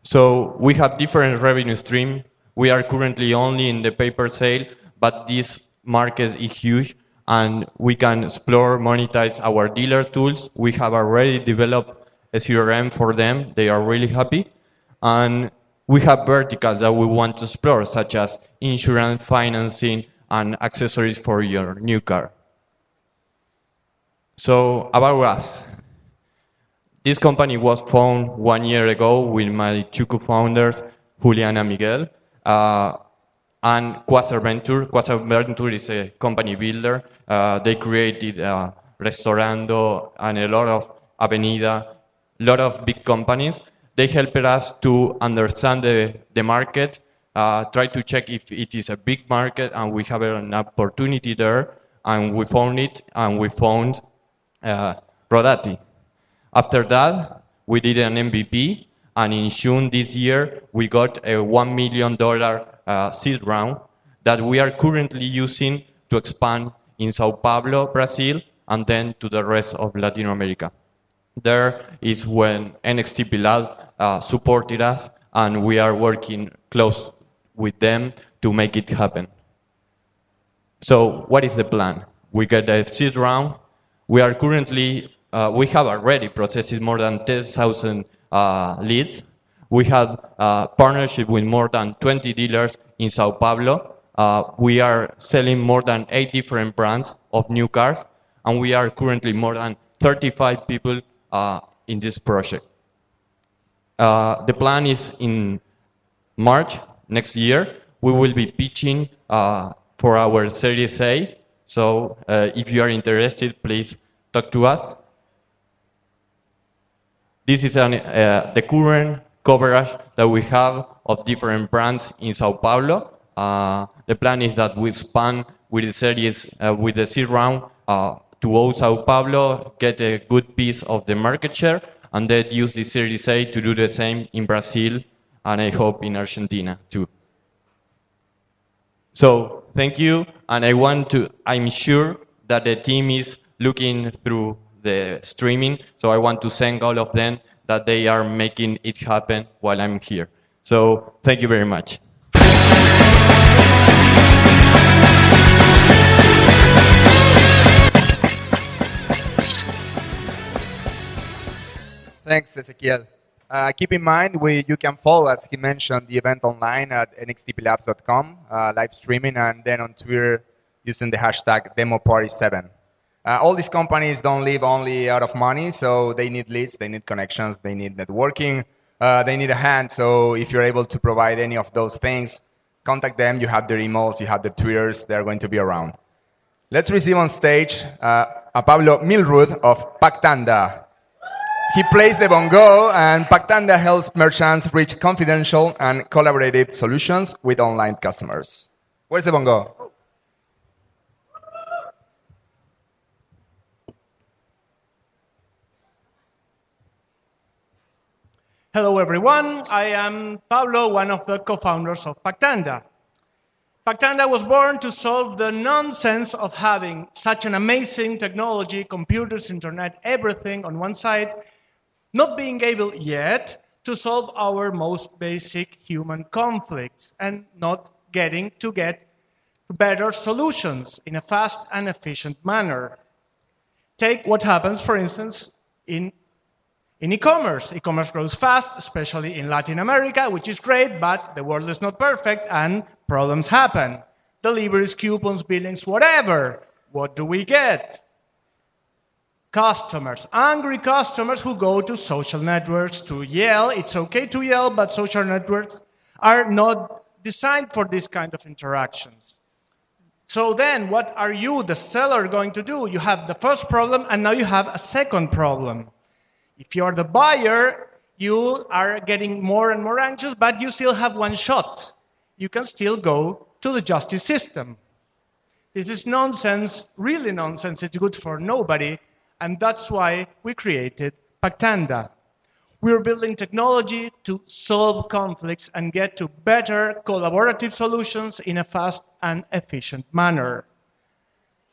So we have different revenue streams. We are currently only in the paper sale, but this market is huge, and we can explore, monetize our dealer tools. We have already developed a CRM for them. They are really happy. And we have verticals that we want to explore, such as insurance, financing, and accessories for your new car. So about us. This company was founded 1 year ago with my two co-founders, Julian and Miguel, and Quasar Venture. Quasar Venture is a company builder. They created Restaurando and a lot of Avenida, a lot of big companies. They helped us to understand the market, try to check if it is a big market and we have an opportunity there, and we found it, and we found Rodati. After that, we did an MVP, and in June this year, we got a $1 million seed round that we are currently using to expand in Sao Paulo, Brazil, and then to the rest of Latin America. There is when NXT Lab supported us, and we are working close with them to make it happen. So what is the plan? We get the seed round. We are currently we have already processed more than 10,000 leads. We have partnership with more than 20 dealers in Sao Paulo. We are selling more than 8 different brands of new cars, and we are currently more than 35 people in this project. The plan is in March next year, we will be pitching for our Series A. So if you are interested, please talk to us. This is the current coverage that we have of different brands in Sao Paulo. The plan is that we expand with the series, with the seed round to all Sao Paulo, get a good piece of the market share, and then use the Series A to do the same in Brazil, and I hope in Argentina too. So thank you, and I'm sure that the team is looking through the streaming, so I want to thank all of them that they are making it happen while I'm here. So thank you very much. Thanks, Ezequiel. Keep in mind, you can follow, as he mentioned, the event online at nxtplabs.com, live streaming, and then on Twitter using the hashtag DemoParty7. All these companies don't live only out of money, so they need leads, they need connections, they need networking, they need a hand. So if you're able to provide any of those things, contact them. You have their emails, you have their Twitters, they're going to be around. Let's receive on stage Pablo Milrud of Pactanda. He plays the bongo, and Pactanda helps merchants reach confidential and collaborative solutions with online customers. Where's the bongo? Hello, everyone. I am Pablo, one of the co-founders of Pactanda. Pactanda was born to solve the nonsense of having such an amazing technology, computers, internet, everything on one side, not being able yet to solve our most basic human conflicts and not getting to get better solutions in a fast and efficient manner. Take what happens, for instance, in e-commerce. E-commerce grows fast, especially in Latin America, which is great, but the world is not perfect and problems happen. Deliveries, coupons, billings, whatever. What do we get? Customers, angry customers who go to social networks to yell. It's okay to yell, but social networks are not designed for this kind of interactions. So then what are you, the seller, going to do? You have the first problem, and now you have a second problem. If you are the buyer, you are getting more and more anxious, but you still have one shot. You can still go to the justice system. This is nonsense, really nonsense. It's good for nobody, and that's why we created Pactanda. We're building technology to solve conflicts and get to better collaborative solutions in a fast and efficient manner.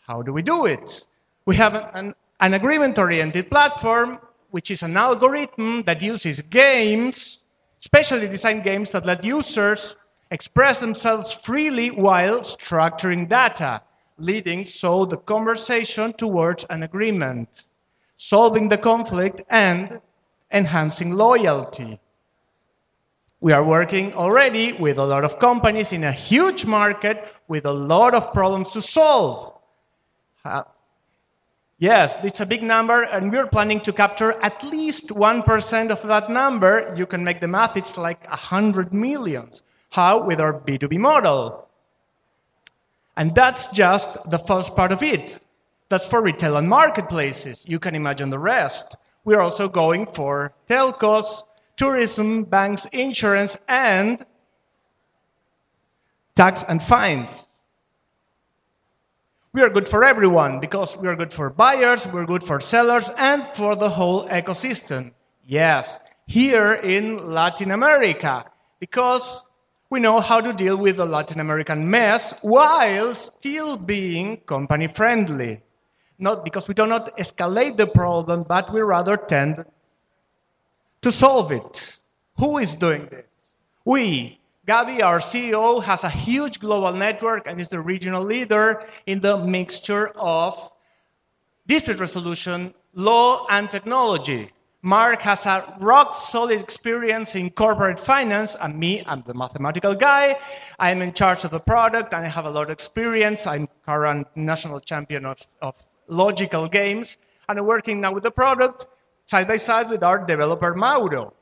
How do we do it? We have an agreement-oriented platform, which is an algorithm that uses games, specially designed games that let users express themselves freely while structuring data, leading so the conversation towards an agreement, solving the conflict and enhancing loyalty. We are working already with a lot of companies in a huge market with a lot of problems to solve. Yes, it's a big number, and we're planning to capture at least 1% of that number. You can make the math, it's like 100 million. How? With our B2B model. And that's just the first part of it. That's for retail and marketplaces. You can imagine the rest. We're also going for telcos, tourism, banks, insurance, and tax and fines. We are good for everyone because we are good for buyers, we're good for sellers, and for the whole ecosystem. Yes, here in Latin America, because we know how to deal with the Latin American mess while still being company friendly. Not because we do not escalate the problem, but we rather tend to solve it. Who is doing this? We. Gabi, our CEO, has a huge global network and is the regional leader in the mixture of dispute resolution, law, and technology. Mark has a rock-solid experience in corporate finance, and me, I'm the mathematical guy. I'm in charge of the product, and I have a lot of experience. I'm current national champion of logical games, and I'm working now with the product side by side with our developer, Mauro.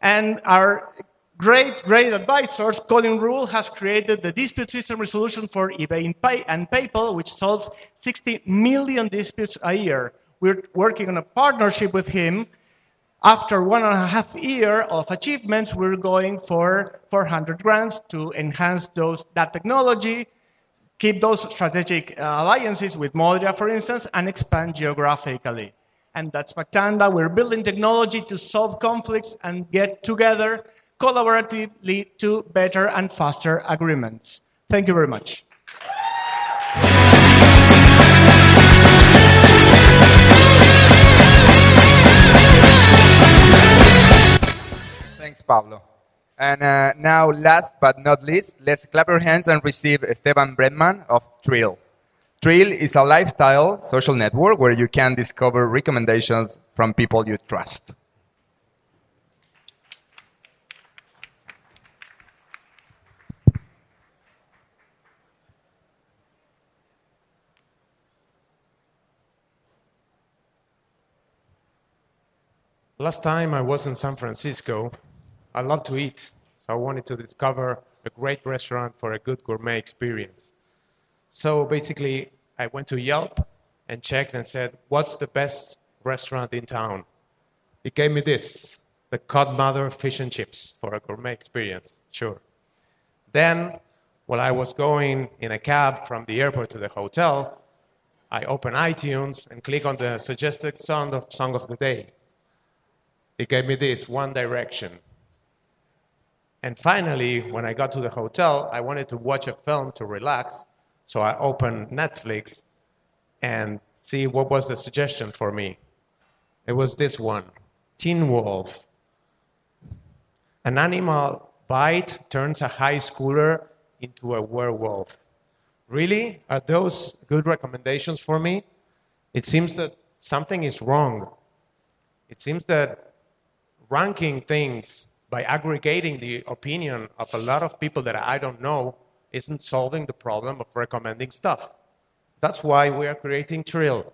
And our great advisors, Colin Rule has created the dispute system resolution for eBay and PayPal, which solves 60 million disputes a year. We're working on a partnership with him. After 1.5 years of achievements, we're going for 400 grants to enhance that technology, keep those strategic alliances with Modria, for instance, and expand geographically. And that's Mactanda. We're building technology to solve conflicts and get together collaboratively to better and faster agreements. Thank you very much. Thanks, Pablo. And now, last but not least, let's clap our hands and receive Esteban Bredman of Trill. Trill is a lifestyle social network where you can discover recommendations from people you trust. Last time I was in San Francisco, I love to eat, so I wanted to discover a great restaurant for a good gourmet experience. So basically, I went to Yelp and checked and said, what's the best restaurant in town? It gave me this, the Codmother Fish and Chips for a gourmet experience, sure. Then, while I was going in a cab from the airport to the hotel, I opened iTunes and click on the suggested song of the day. It gave me this, One Direction. And finally, when I got to the hotel, I wanted to watch a film to relax, so I opened Netflix and see what was the suggestion for me. It was this one, Teen Wolf. An animal bite turns a high schooler into a werewolf. Really? Are those good recommendations for me? It seems that something is wrong. It seems that ranking things by aggregating the opinion of a lot of people that I don't know isn't solving the problem of recommending stuff. That's why we are creating Trill.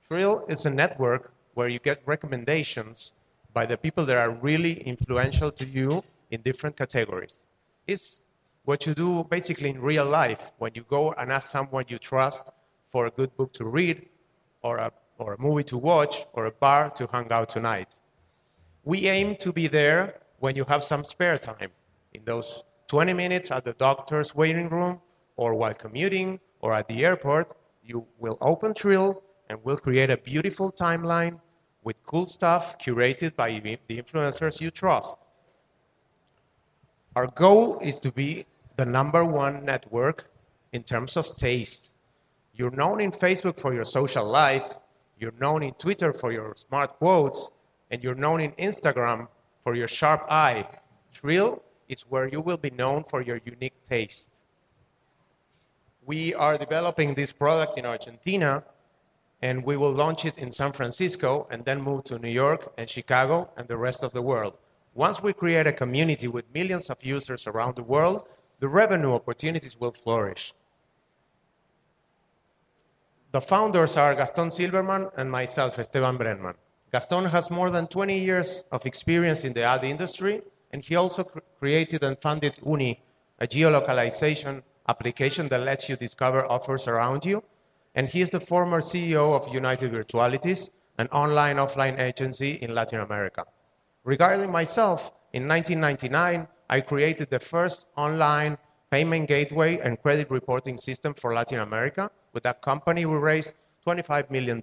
Trill is a network where you get recommendations by the people that are really influential to you in different categories. It's what you do basically in real life when you go and ask someone you trust for a good book to read or a movie to watch or a bar to hang out tonight. We aim to be there when you have some spare time, in those 20 minutes at the doctor's waiting room, or while commuting, or at the airport. You will open Trill, and we'll create a beautiful timeline with cool stuff curated by the influencers you trust. Our goal is to be the #1 network in terms of taste. You're known in Facebook for your social life, you're known in Twitter for your smart quotes, and you're known in Instagram for your sharp eye. Trill is where you will be known for your unique taste. We are developing this product in Argentina, and we will launch it in San Francisco and then move to New York and Chicago and the rest of the world. Once we create a community with millions of users around the world, the revenue opportunities will flourish. The founders are Gaston Silverman and myself, Esteban Brenman. Gaston has more than 20 years of experience in the ad industry, and he also created and funded Uni, a geolocalization application that lets you discover offers around you. And he is the former CEO of United Virtualities, an online-offline agency in Latin America. Regarding myself, in 1999, I created the first online payment gateway and credit reporting system for Latin America. With that company, we raised $25 million,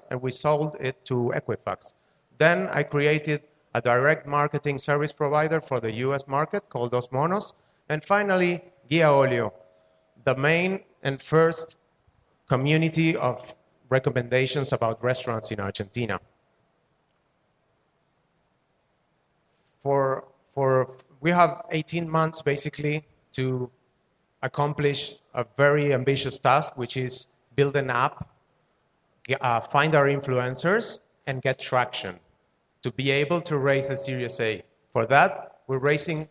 and we sold it to Equifax. Then I created a direct marketing service provider for the US market called Dos Monos. And finally, Guia Olio, the main and first community of recommendations about restaurants in Argentina. We have 18 months basically to accomplish a very ambitious task, which is build an app, find our influencers, and get traction to be able to raise a Series A. For that, we're raising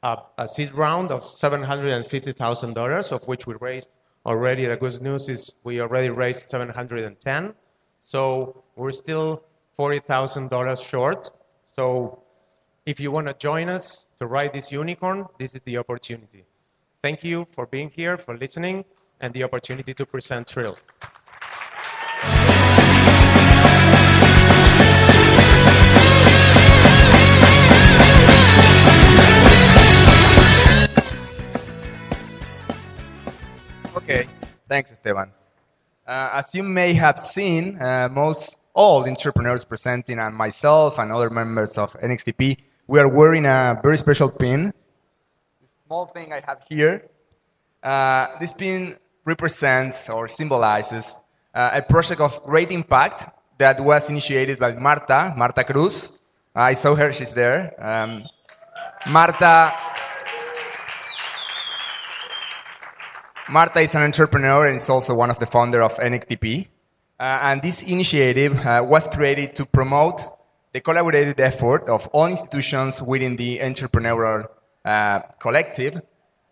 a seed round of $750,000, of which we raised already. The good news is we already raised 710. So we're still $40,000 short. So if you want to join us to ride this unicorn, this is the opportunity. Thank you for being here, for listening, and the opportunity to present Trill. Okay, thanks, Esteban. As you may have seen, all the entrepreneurs presenting and myself and other members of NXTP, we are wearing a very special pin. This small thing I have here. This pin represents or symbolizes a project of great impact that was initiated by Marta Cruz. I saw her, she's there. Marta is an entrepreneur and is also one of the founders of NXTP. And this initiative was created to promote the collaborative effort of all institutions within the entrepreneurial collective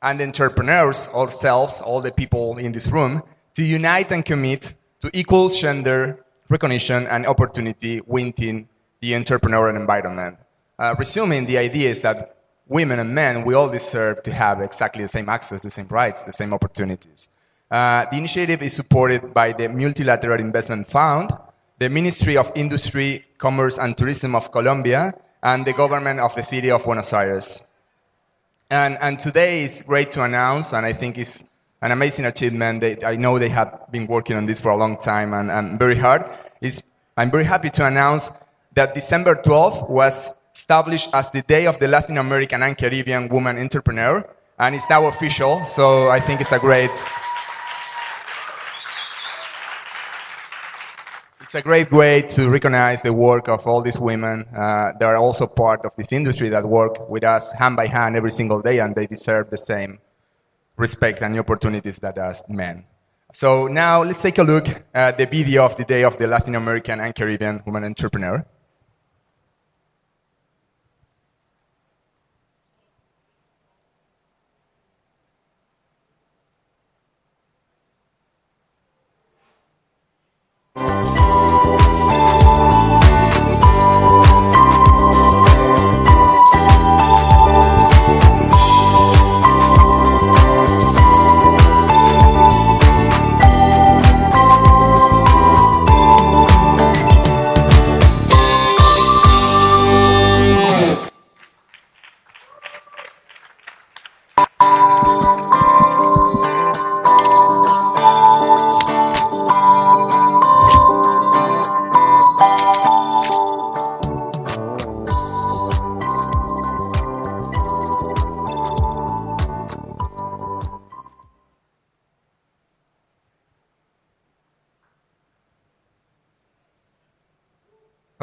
and entrepreneurs ourselves, all the people in this room, to unite and commit to equal gender recognition and opportunity within the entrepreneurial environment. Resuming, the idea is that women and men, we all deserve to have exactly the same access, the same rights, the same opportunities. The initiative is supported by the Multilateral Investment Fund, the Ministry of Industry, Commerce and Tourism of Colombia, and the government of the city of Buenos Aires. And today is great to announce, and I think it's an amazing achievement. I know they have been working on this for a long time and very hard. I'm very happy to announce that December 12th was established as the Day of the Latin American and Caribbean Woman Entrepreneur, and it's now official, so I think it's a great way to recognize the work of all these women that are also part of this industry that work with us hand by hand every single day, and they deserve the same respect and opportunities that as men. So now let's take a look at the video of the Day of the Latin American and Caribbean Woman Entrepreneur.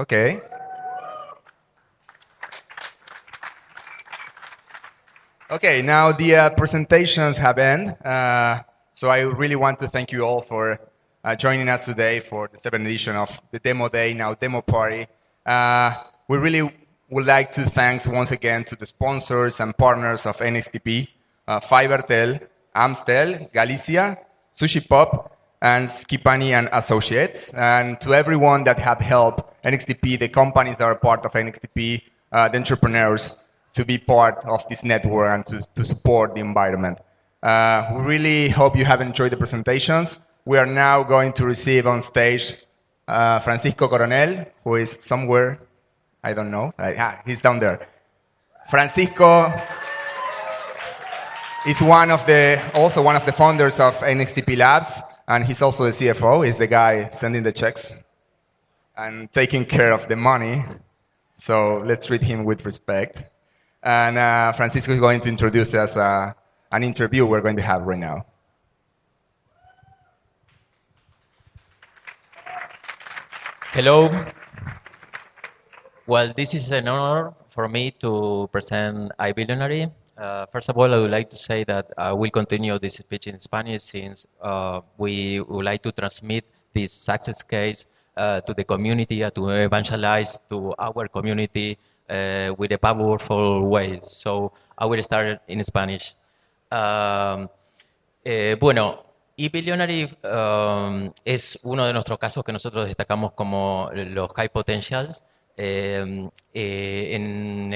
Okay. Okay, now the presentations have ended. So I really want to thank you all for joining us today for the 7th edition of the Demo Day, now Demo Party. We really would like to thank once again to the sponsors and partners of NXTP, Fivertel, Amstel, Galicia, Sushi Pop, and Skipani and Associates, and to everyone that have helped NXTP, the companies that are part of NXTP, the entrepreneurs, to be part of this network and to support the environment. We really hope you have enjoyed the presentations. We are now going to receive on stage Francisco Coronel, who is somewhere, I don't know, he's down there. Francisco is also one of the founders of NXTP Labs, and he's also the CFO. He's the guy sending the checks and taking care of the money. So let's treat him with respect. And Francisco is going to introduce us an interview we're going to have right now. Hello. Well, this is an honor for me to present iBillionary. First of all, I would like to say that I will continue this speech in Spanish since we would like to transmit this success case to the community, to evangelize to our community with a powerful way. So I will start in Spanish. Bueno, iBillionary es uno de nuestros casos que nosotros destacamos como los high potentials. En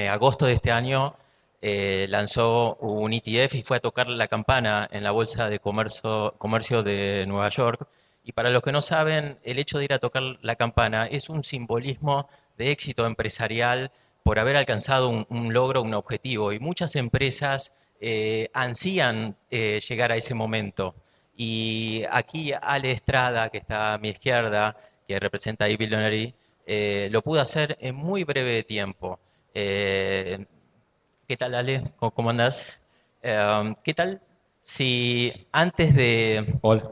agosto de este año lanzó un ETF y fue a tocar la campana en la Bolsa de Comercio de Nueva York. Y para los que no saben, el hecho de ir a tocar la campana es un simbolismo de éxito empresarial por haber alcanzado un logro, un objetivo. Y muchas empresas ansían llegar a ese momento. Y aquí Ale Estrada, que está a mi izquierda, que representa iBillionary, lo pudo hacer en muy breve tiempo. ¿Qué tal, Ale? ¿Cómo andás? ¿Qué tal si antes de... Hola.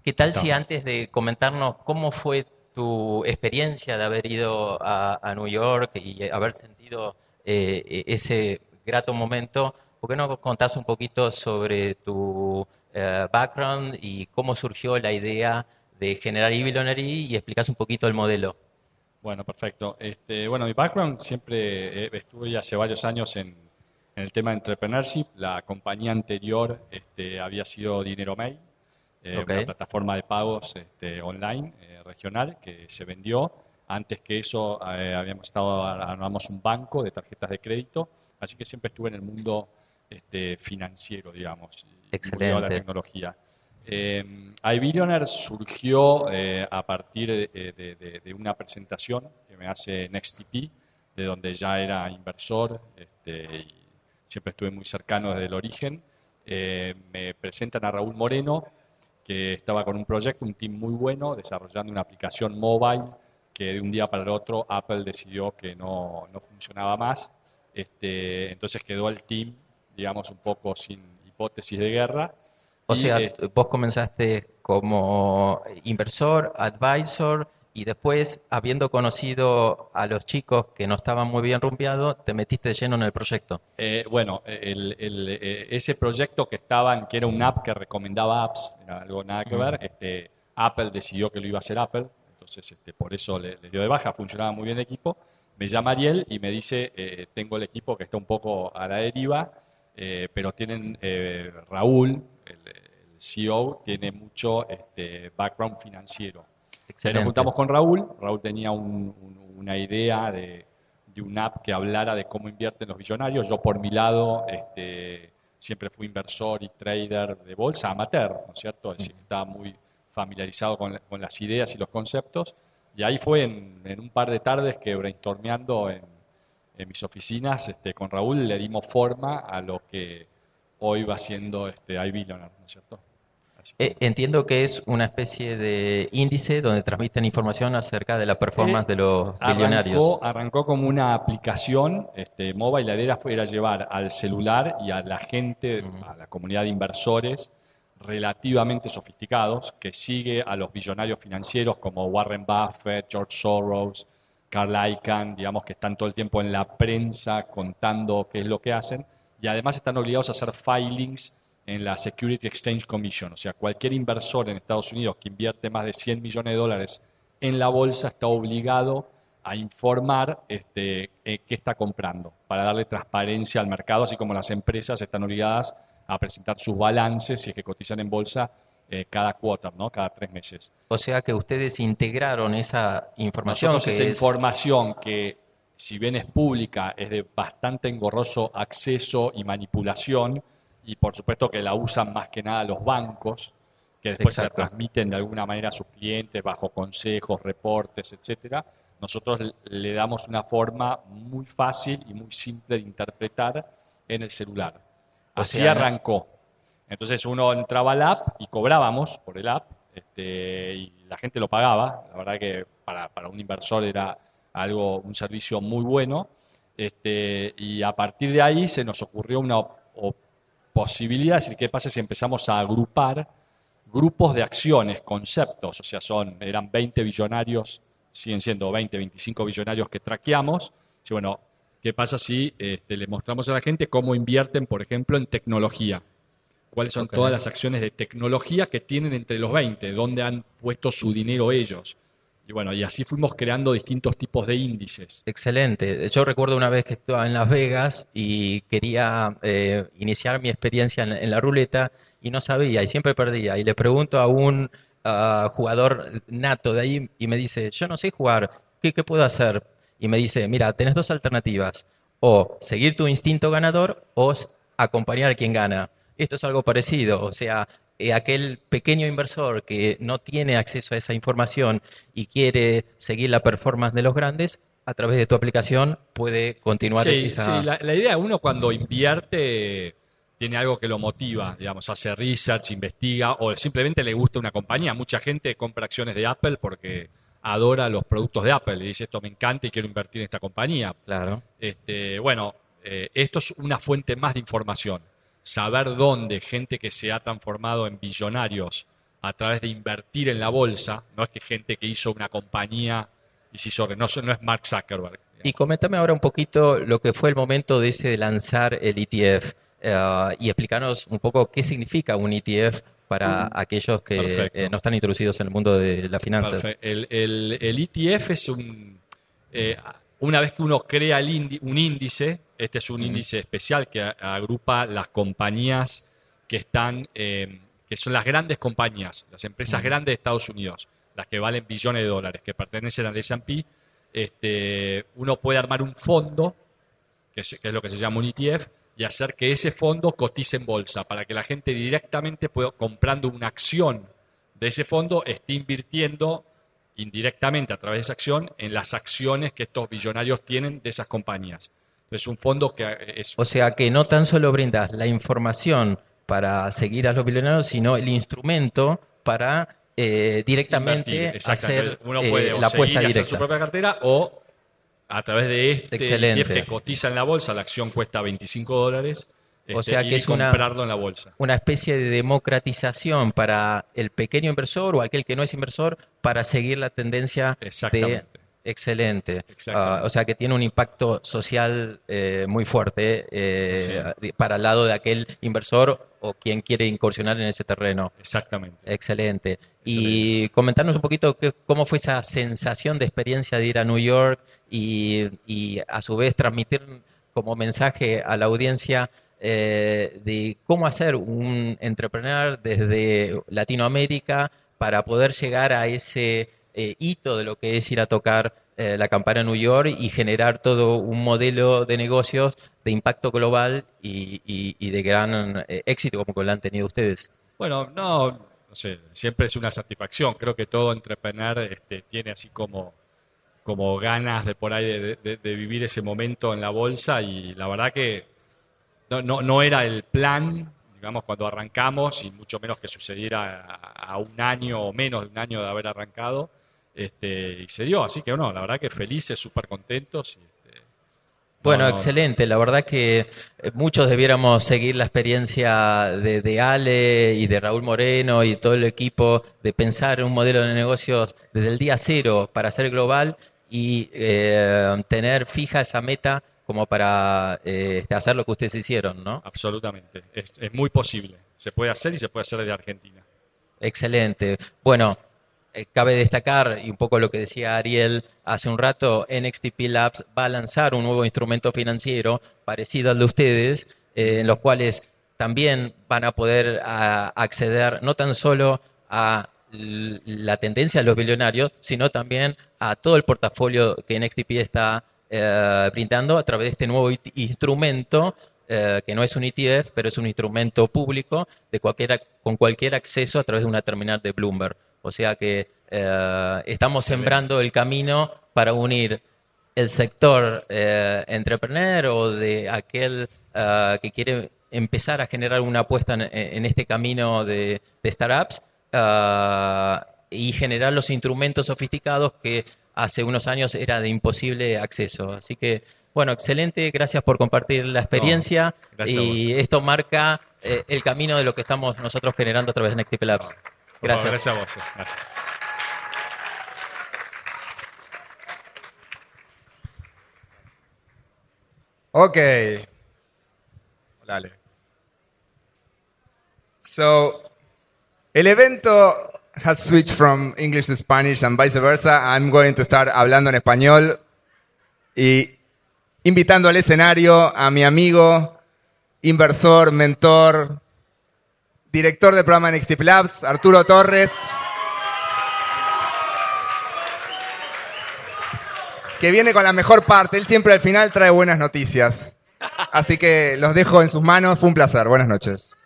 ¿Qué tal si antes de comentarnos cómo fue tu experiencia de haber ido a New York y haber sentido ese grato momento, por qué no contás un poquito sobre tu background y cómo surgió la idea de generar iBillionary y explicás un poquito el modelo? Bueno, perfecto. Bueno, mi background siempre estuve hace varios años en el tema de entrepreneurship. La compañía anterior había sido Dineromail, una plataforma de pagos online regional que se vendió. Antes que eso armamos un banco de tarjetas de crédito, así que siempre estuve en el mundo financiero, digamos, y Excelente. La tecnología. iBillionaire surgió a partir de una presentación que me hace NXTP, de donde ya era inversor y siempre estuve muy cercano desde el origen. Me presentan a Raúl Moreno, que estaba con un proyecto, un team muy bueno, desarrollando una aplicación mobile que de un día para el otro Apple decidió que no funcionaba más. Entonces quedó el team, digamos, un poco sin hipótesis de guerra. O sea, vos comenzaste como inversor, advisor, y después, habiendo conocido a los chicos que no estaban muy bien rumbeados, te metiste de lleno en el proyecto. Bueno, ese proyecto que era un app que recomendaba apps, era algo nada que ver, Apple decidió que lo iba a hacer Apple, entonces por eso le dio de baja, funcionaba muy bien el equipo. Me llama Ariel y me dice, tengo el equipo que está un poco a la deriva, pero tienen Raúl, el CEO, tiene mucho background financiero. Excelente. Nos juntamos con Raúl. Raúl tenía una idea de un app que hablara de cómo invierten los billonarios. Yo, por mi lado, siempre fui inversor y trader de bolsa amateur, ¿no es cierto? Es decir, estaba muy familiarizado con las ideas y los conceptos. Y ahí fue en un par de tardes que brainstormeando en mis oficinas con Raúl le dimos forma a lo que hoy va siendo iBillionary, ¿no es cierto? Entiendo que es una especie de índice donde transmiten información acerca de la performance de los billonarios. Arrancó como una aplicación mobile. La idea era llevar al celular y a la gente, a la comunidad de inversores, relativamente sofisticados, que sigue a los billonarios financieros como Warren Buffett, George Soros, Carl Icahn, digamos que están todo el tiempo en la prensa contando qué es lo que hacen, y además están obligados a hacer filings en la Security Exchange Commission. O sea, cualquier inversor en Estados Unidos que invierte más de $100 millones en la bolsa está obligado a informar qué está comprando para darle transparencia al mercado, así como las empresas están obligadas a presentar sus balances si es que cotizan en bolsa cada quarter, ¿no? Cada 3 meses. O sea que ustedes integraron esa información. Nosotros esa información que, si bien es pública, es de bastante engorroso acceso y manipulación, y por supuesto que la usan más que nada los bancos, que después se la transmiten de alguna manera a sus clientes bajo consejos, reportes, etcétera. Nosotros le damos una forma muy fácil y muy simple de interpretar en el celular. Así arrancó. Entonces uno entraba al app y cobrábamos por el app, y la gente lo pagaba. La verdad que para un inversor era un servicio muy bueno. Y a partir de ahí se nos ocurrió una posibilidad, es decir, ¿qué pasa si empezamos a agrupar grupos de acciones, conceptos? O sea, eran 20 billonarios, siguen siendo 20, 25 billonarios que traqueamos. Y bueno, ¿qué pasa si le mostramos a la gente cómo invierten, por ejemplo, en tecnología? ¿Cuáles son todas las acciones de tecnología que tienen entre los 20? ¿Dónde han puesto su dinero ellos? Y bueno, y así fuimos creando distintos tipos de índices. Excelente. Yo recuerdo una vez que estaba en Las Vegas y quería iniciar mi experiencia en la ruleta y no sabía y siempre perdía. Y le pregunto a un jugador nato de ahí y me dice, yo no sé jugar, ¿qué puedo hacer? Y me dice, mira, tenés dos alternativas, o seguir tu instinto ganador o acompañar a quien gana. Esto es algo parecido, o sea, aquel pequeño inversor que no tiene acceso a esa información y quiere seguir la performance de los grandes, a través de tu aplicación puede continuar esa... Sí, la idea, uno cuando invierte tiene algo que lo motiva, digamos, hace research, investiga o simplemente le gusta una compañía. Mucha gente compra acciones de Apple porque adora los productos de Apple y dice, esto me encanta y quiero invertir en esta compañía. Claro. Esto es una fuente más de información. Saber dónde gente que se ha transformado en billonarios a través de invertir en la bolsa, no es que gente que hizo una compañía y se hizo, no es Mark Zuckerberg. Y coméntame ahora un poquito lo que fue el momento de lanzar el ETF y explícanos un poco qué significa un ETF para aquellos que no están introducidos en el mundo de las finanzas. Perfecto. El ETF es una vez que uno crea un índice, este es un índice especial que agrupa las compañías que están, que son las grandes compañías, las empresas grandes de Estados Unidos, las que valen billones de dólares, que pertenecen al S&P. Uno puede armar un fondo, que es lo que se llama un ETF, y hacer que ese fondo cotice en bolsa, para que la gente directamente pueda, comprando una acción de ese fondo, esté invirtiendo indirectamente a través de esa acción en las acciones que estos billonarios tienen de esas compañías. Entonces, un fondo que es... O sea, que no tan solo brindas la información para seguir a los billonarios, sino el instrumento para directamente hacer uno puede la apuesta directa. Hacer su propia cartera o a través de Excelente. ETF que cotiza en la bolsa, la acción cuesta $25. O sea que es comprarlo en la bolsa. Una especie de democratización para el pequeño inversor o aquel que no es inversor para seguir la tendencia de... Excelente. O sea que tiene un impacto social muy fuerte para el lado de aquel inversor o quien quiere incursionar en ese terreno. Exactamente. Excelente. Y comentarnos un poquito cómo fue esa sensación de experiencia de ir a New York y a su vez transmitir como mensaje a la audiencia de cómo hacer un entrepreneur desde Latinoamérica para poder llegar a ese hito de lo que es ir a tocar la campana en New York y generar todo un modelo de negocios de impacto global y de gran éxito como lo han tenido ustedes. Bueno, no sé, siempre es una satisfacción. Creo que todo entrepreneur tiene así como ganas de por ahí de vivir ese momento en la bolsa, y la verdad que no era el plan, digamos, cuando arrancamos, y mucho menos que sucediera a un año o menos de un año de haber arrancado, y se dio. Así que la verdad que felices, súper contentos, Bueno, no. excelente. La verdad que muchos debiéramos seguir la experiencia de Ale y de Raúl Moreno y todo el equipo de pensar en un modelo de negocios desde el día cero para ser global y tener fija esa meta como para hacer lo que ustedes hicieron, ¿no? Absolutamente. Es muy posible. Se puede hacer y se puede hacer desde Argentina. Excelente. Bueno, cabe destacar, y un poco lo que decía Ariel hace un rato, NXTP Labs va a lanzar un nuevo instrumento financiero parecido al de ustedes, en los cuales también van a poder acceder no tan solo a la tendencia de los billonarios, sino también a todo el portafolio que NXTP está brindando a través de este nuevo instrumento que no es un ETF, pero es un instrumento público con cualquier acceso a través de una terminal de Bloomberg. O sea que estamos sembrando el camino para unir el sector entrepreneur o de aquel que quiere empezar a generar una apuesta en este camino de startups y generar los instrumentos sofisticados que hace unos años era de imposible acceso. Así que, bueno, excelente, gracias por compartir la experiencia y esto marca el camino de lo que estamos nosotros generando a través de NXTP Labs. Gracias. Gracias a vos. Gracias. Okay. Dale. So, el evento has switched from English to Spanish and vice versa. I'm going to start hablando en español y invitando al escenario a mi amigo, inversor, mentor, director del programa NXTP Labs, Arturo Torres, que viene con la mejor parte. Él siempre al final trae buenas noticias. Así que los dejo en sus manos. Fue un placer. Buenas noches.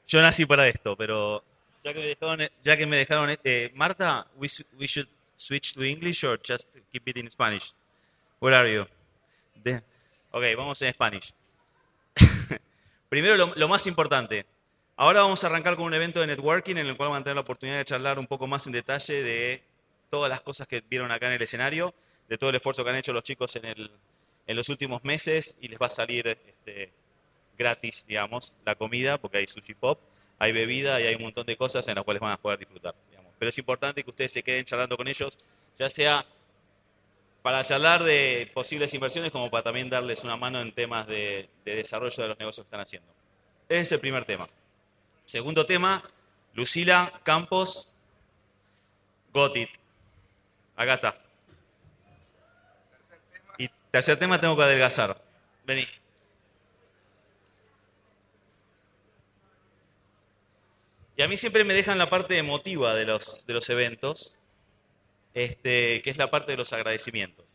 Yo nací para esto, pero ya que me dejaron Marta, we should switch to English or just keep it in Spanish? Where are you? Okay, vamos en Spanish. Primero lo más importante. Ahora vamos a arrancar con un evento de networking en el cual van a tener la oportunidad de charlar un poco más en detalle de todas las cosas que vieron acá en el escenario, de todo el esfuerzo que han hecho los chicos en los últimos meses y les va a salir gratis, digamos, la comida, porque hay sushi pop, hay bebida y hay un montón de cosas en las cuales van a poder disfrutar, digamos. Pero es importante que ustedes se queden charlando con ellos, ya sea para charlar de posibles inversiones como para también darles una mano en temas de desarrollo de los negocios que están haciendo. Ese es el primer tema. Segundo tema, Lucila Campos, got it. Acá está. Y tercer tema, tengo que adelgazar. Vení. Y a mí siempre me dejan la parte emotiva de los eventos, que es la parte de los agradecimientos.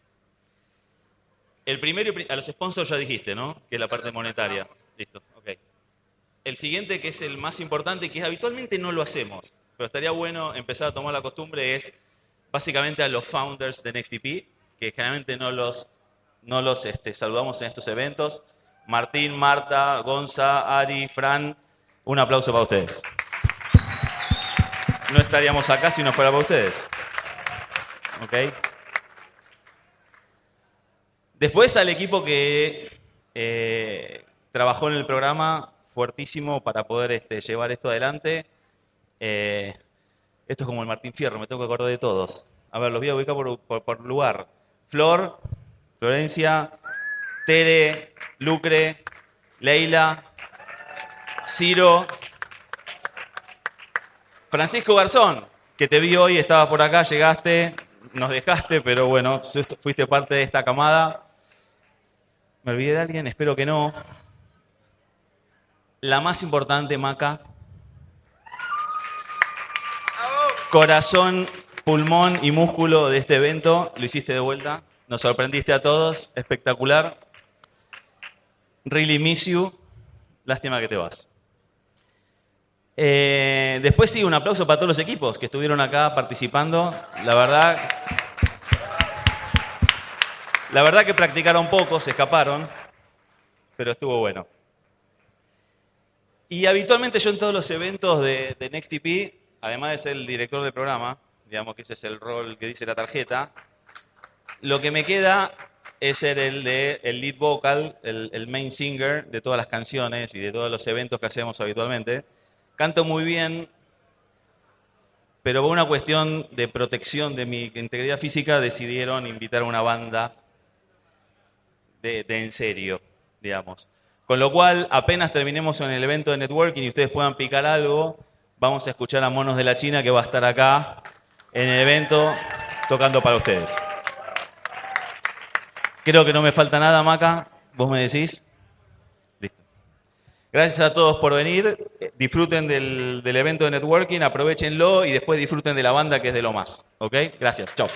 El primero, a los sponsors ya dijiste, ¿no? Que es la parte monetaria. Listo, ok. El siguiente, que es el más importante, que habitualmente no lo hacemos, pero estaría bueno empezar a tomar la costumbre, es básicamente a los founders de NXTP, que generalmente no los saludamos en estos eventos. Martín, Marta, Gonza, Ari, Fran, un aplauso para ustedes. No estaríamos acá si no fuera para ustedes. ¿Ok? Después al equipo que trabajó en el programa fuertísimo para poder llevar esto adelante. Esto es como el Martín Fierro, me tengo que acordar de todos. A ver, los voy a ubicar por lugar. Flor, Florencia, Tere, Lucre, Leila, Ciro, Francisco Garzón, que te vi hoy, estabas por acá, llegaste, nos dejaste, pero bueno, fuiste parte de esta camada. ¿Me olvidé de alguien? Espero que no. La más importante, Maca. Corazón, pulmón y músculo de este evento. Lo hiciste de vuelta. Nos sorprendiste a todos. Espectacular. Really miss you. Lástima que te vas. Después sí, un aplauso para todos los equipos que estuvieron acá participando. La verdad que practicaron poco, se escaparon, pero estuvo bueno. Y habitualmente yo en todos los eventos de NXTP, además de ser el director del programa, digamos que ese es el rol que dice la tarjeta. Lo que me queda es ser el lead vocal, el main singer de todas las canciones y de todos los eventos que hacemos habitualmente. Canto muy bien, pero por una cuestión de protección de mi integridad física decidieron invitar a una banda de en serio, digamos. Con lo cual, apenas terminemos en el evento de networking y ustedes puedan picar algo, vamos a escuchar a Monos de la China, que va a estar acá en el evento tocando para ustedes. Creo que no me falta nada, Maca. ¿Vos me decís? Listo. Gracias a todos por venir. Disfruten del evento de networking, aprovechenlo y después disfruten de la banda, que es de lo más. ¿Ok? Gracias. Chao.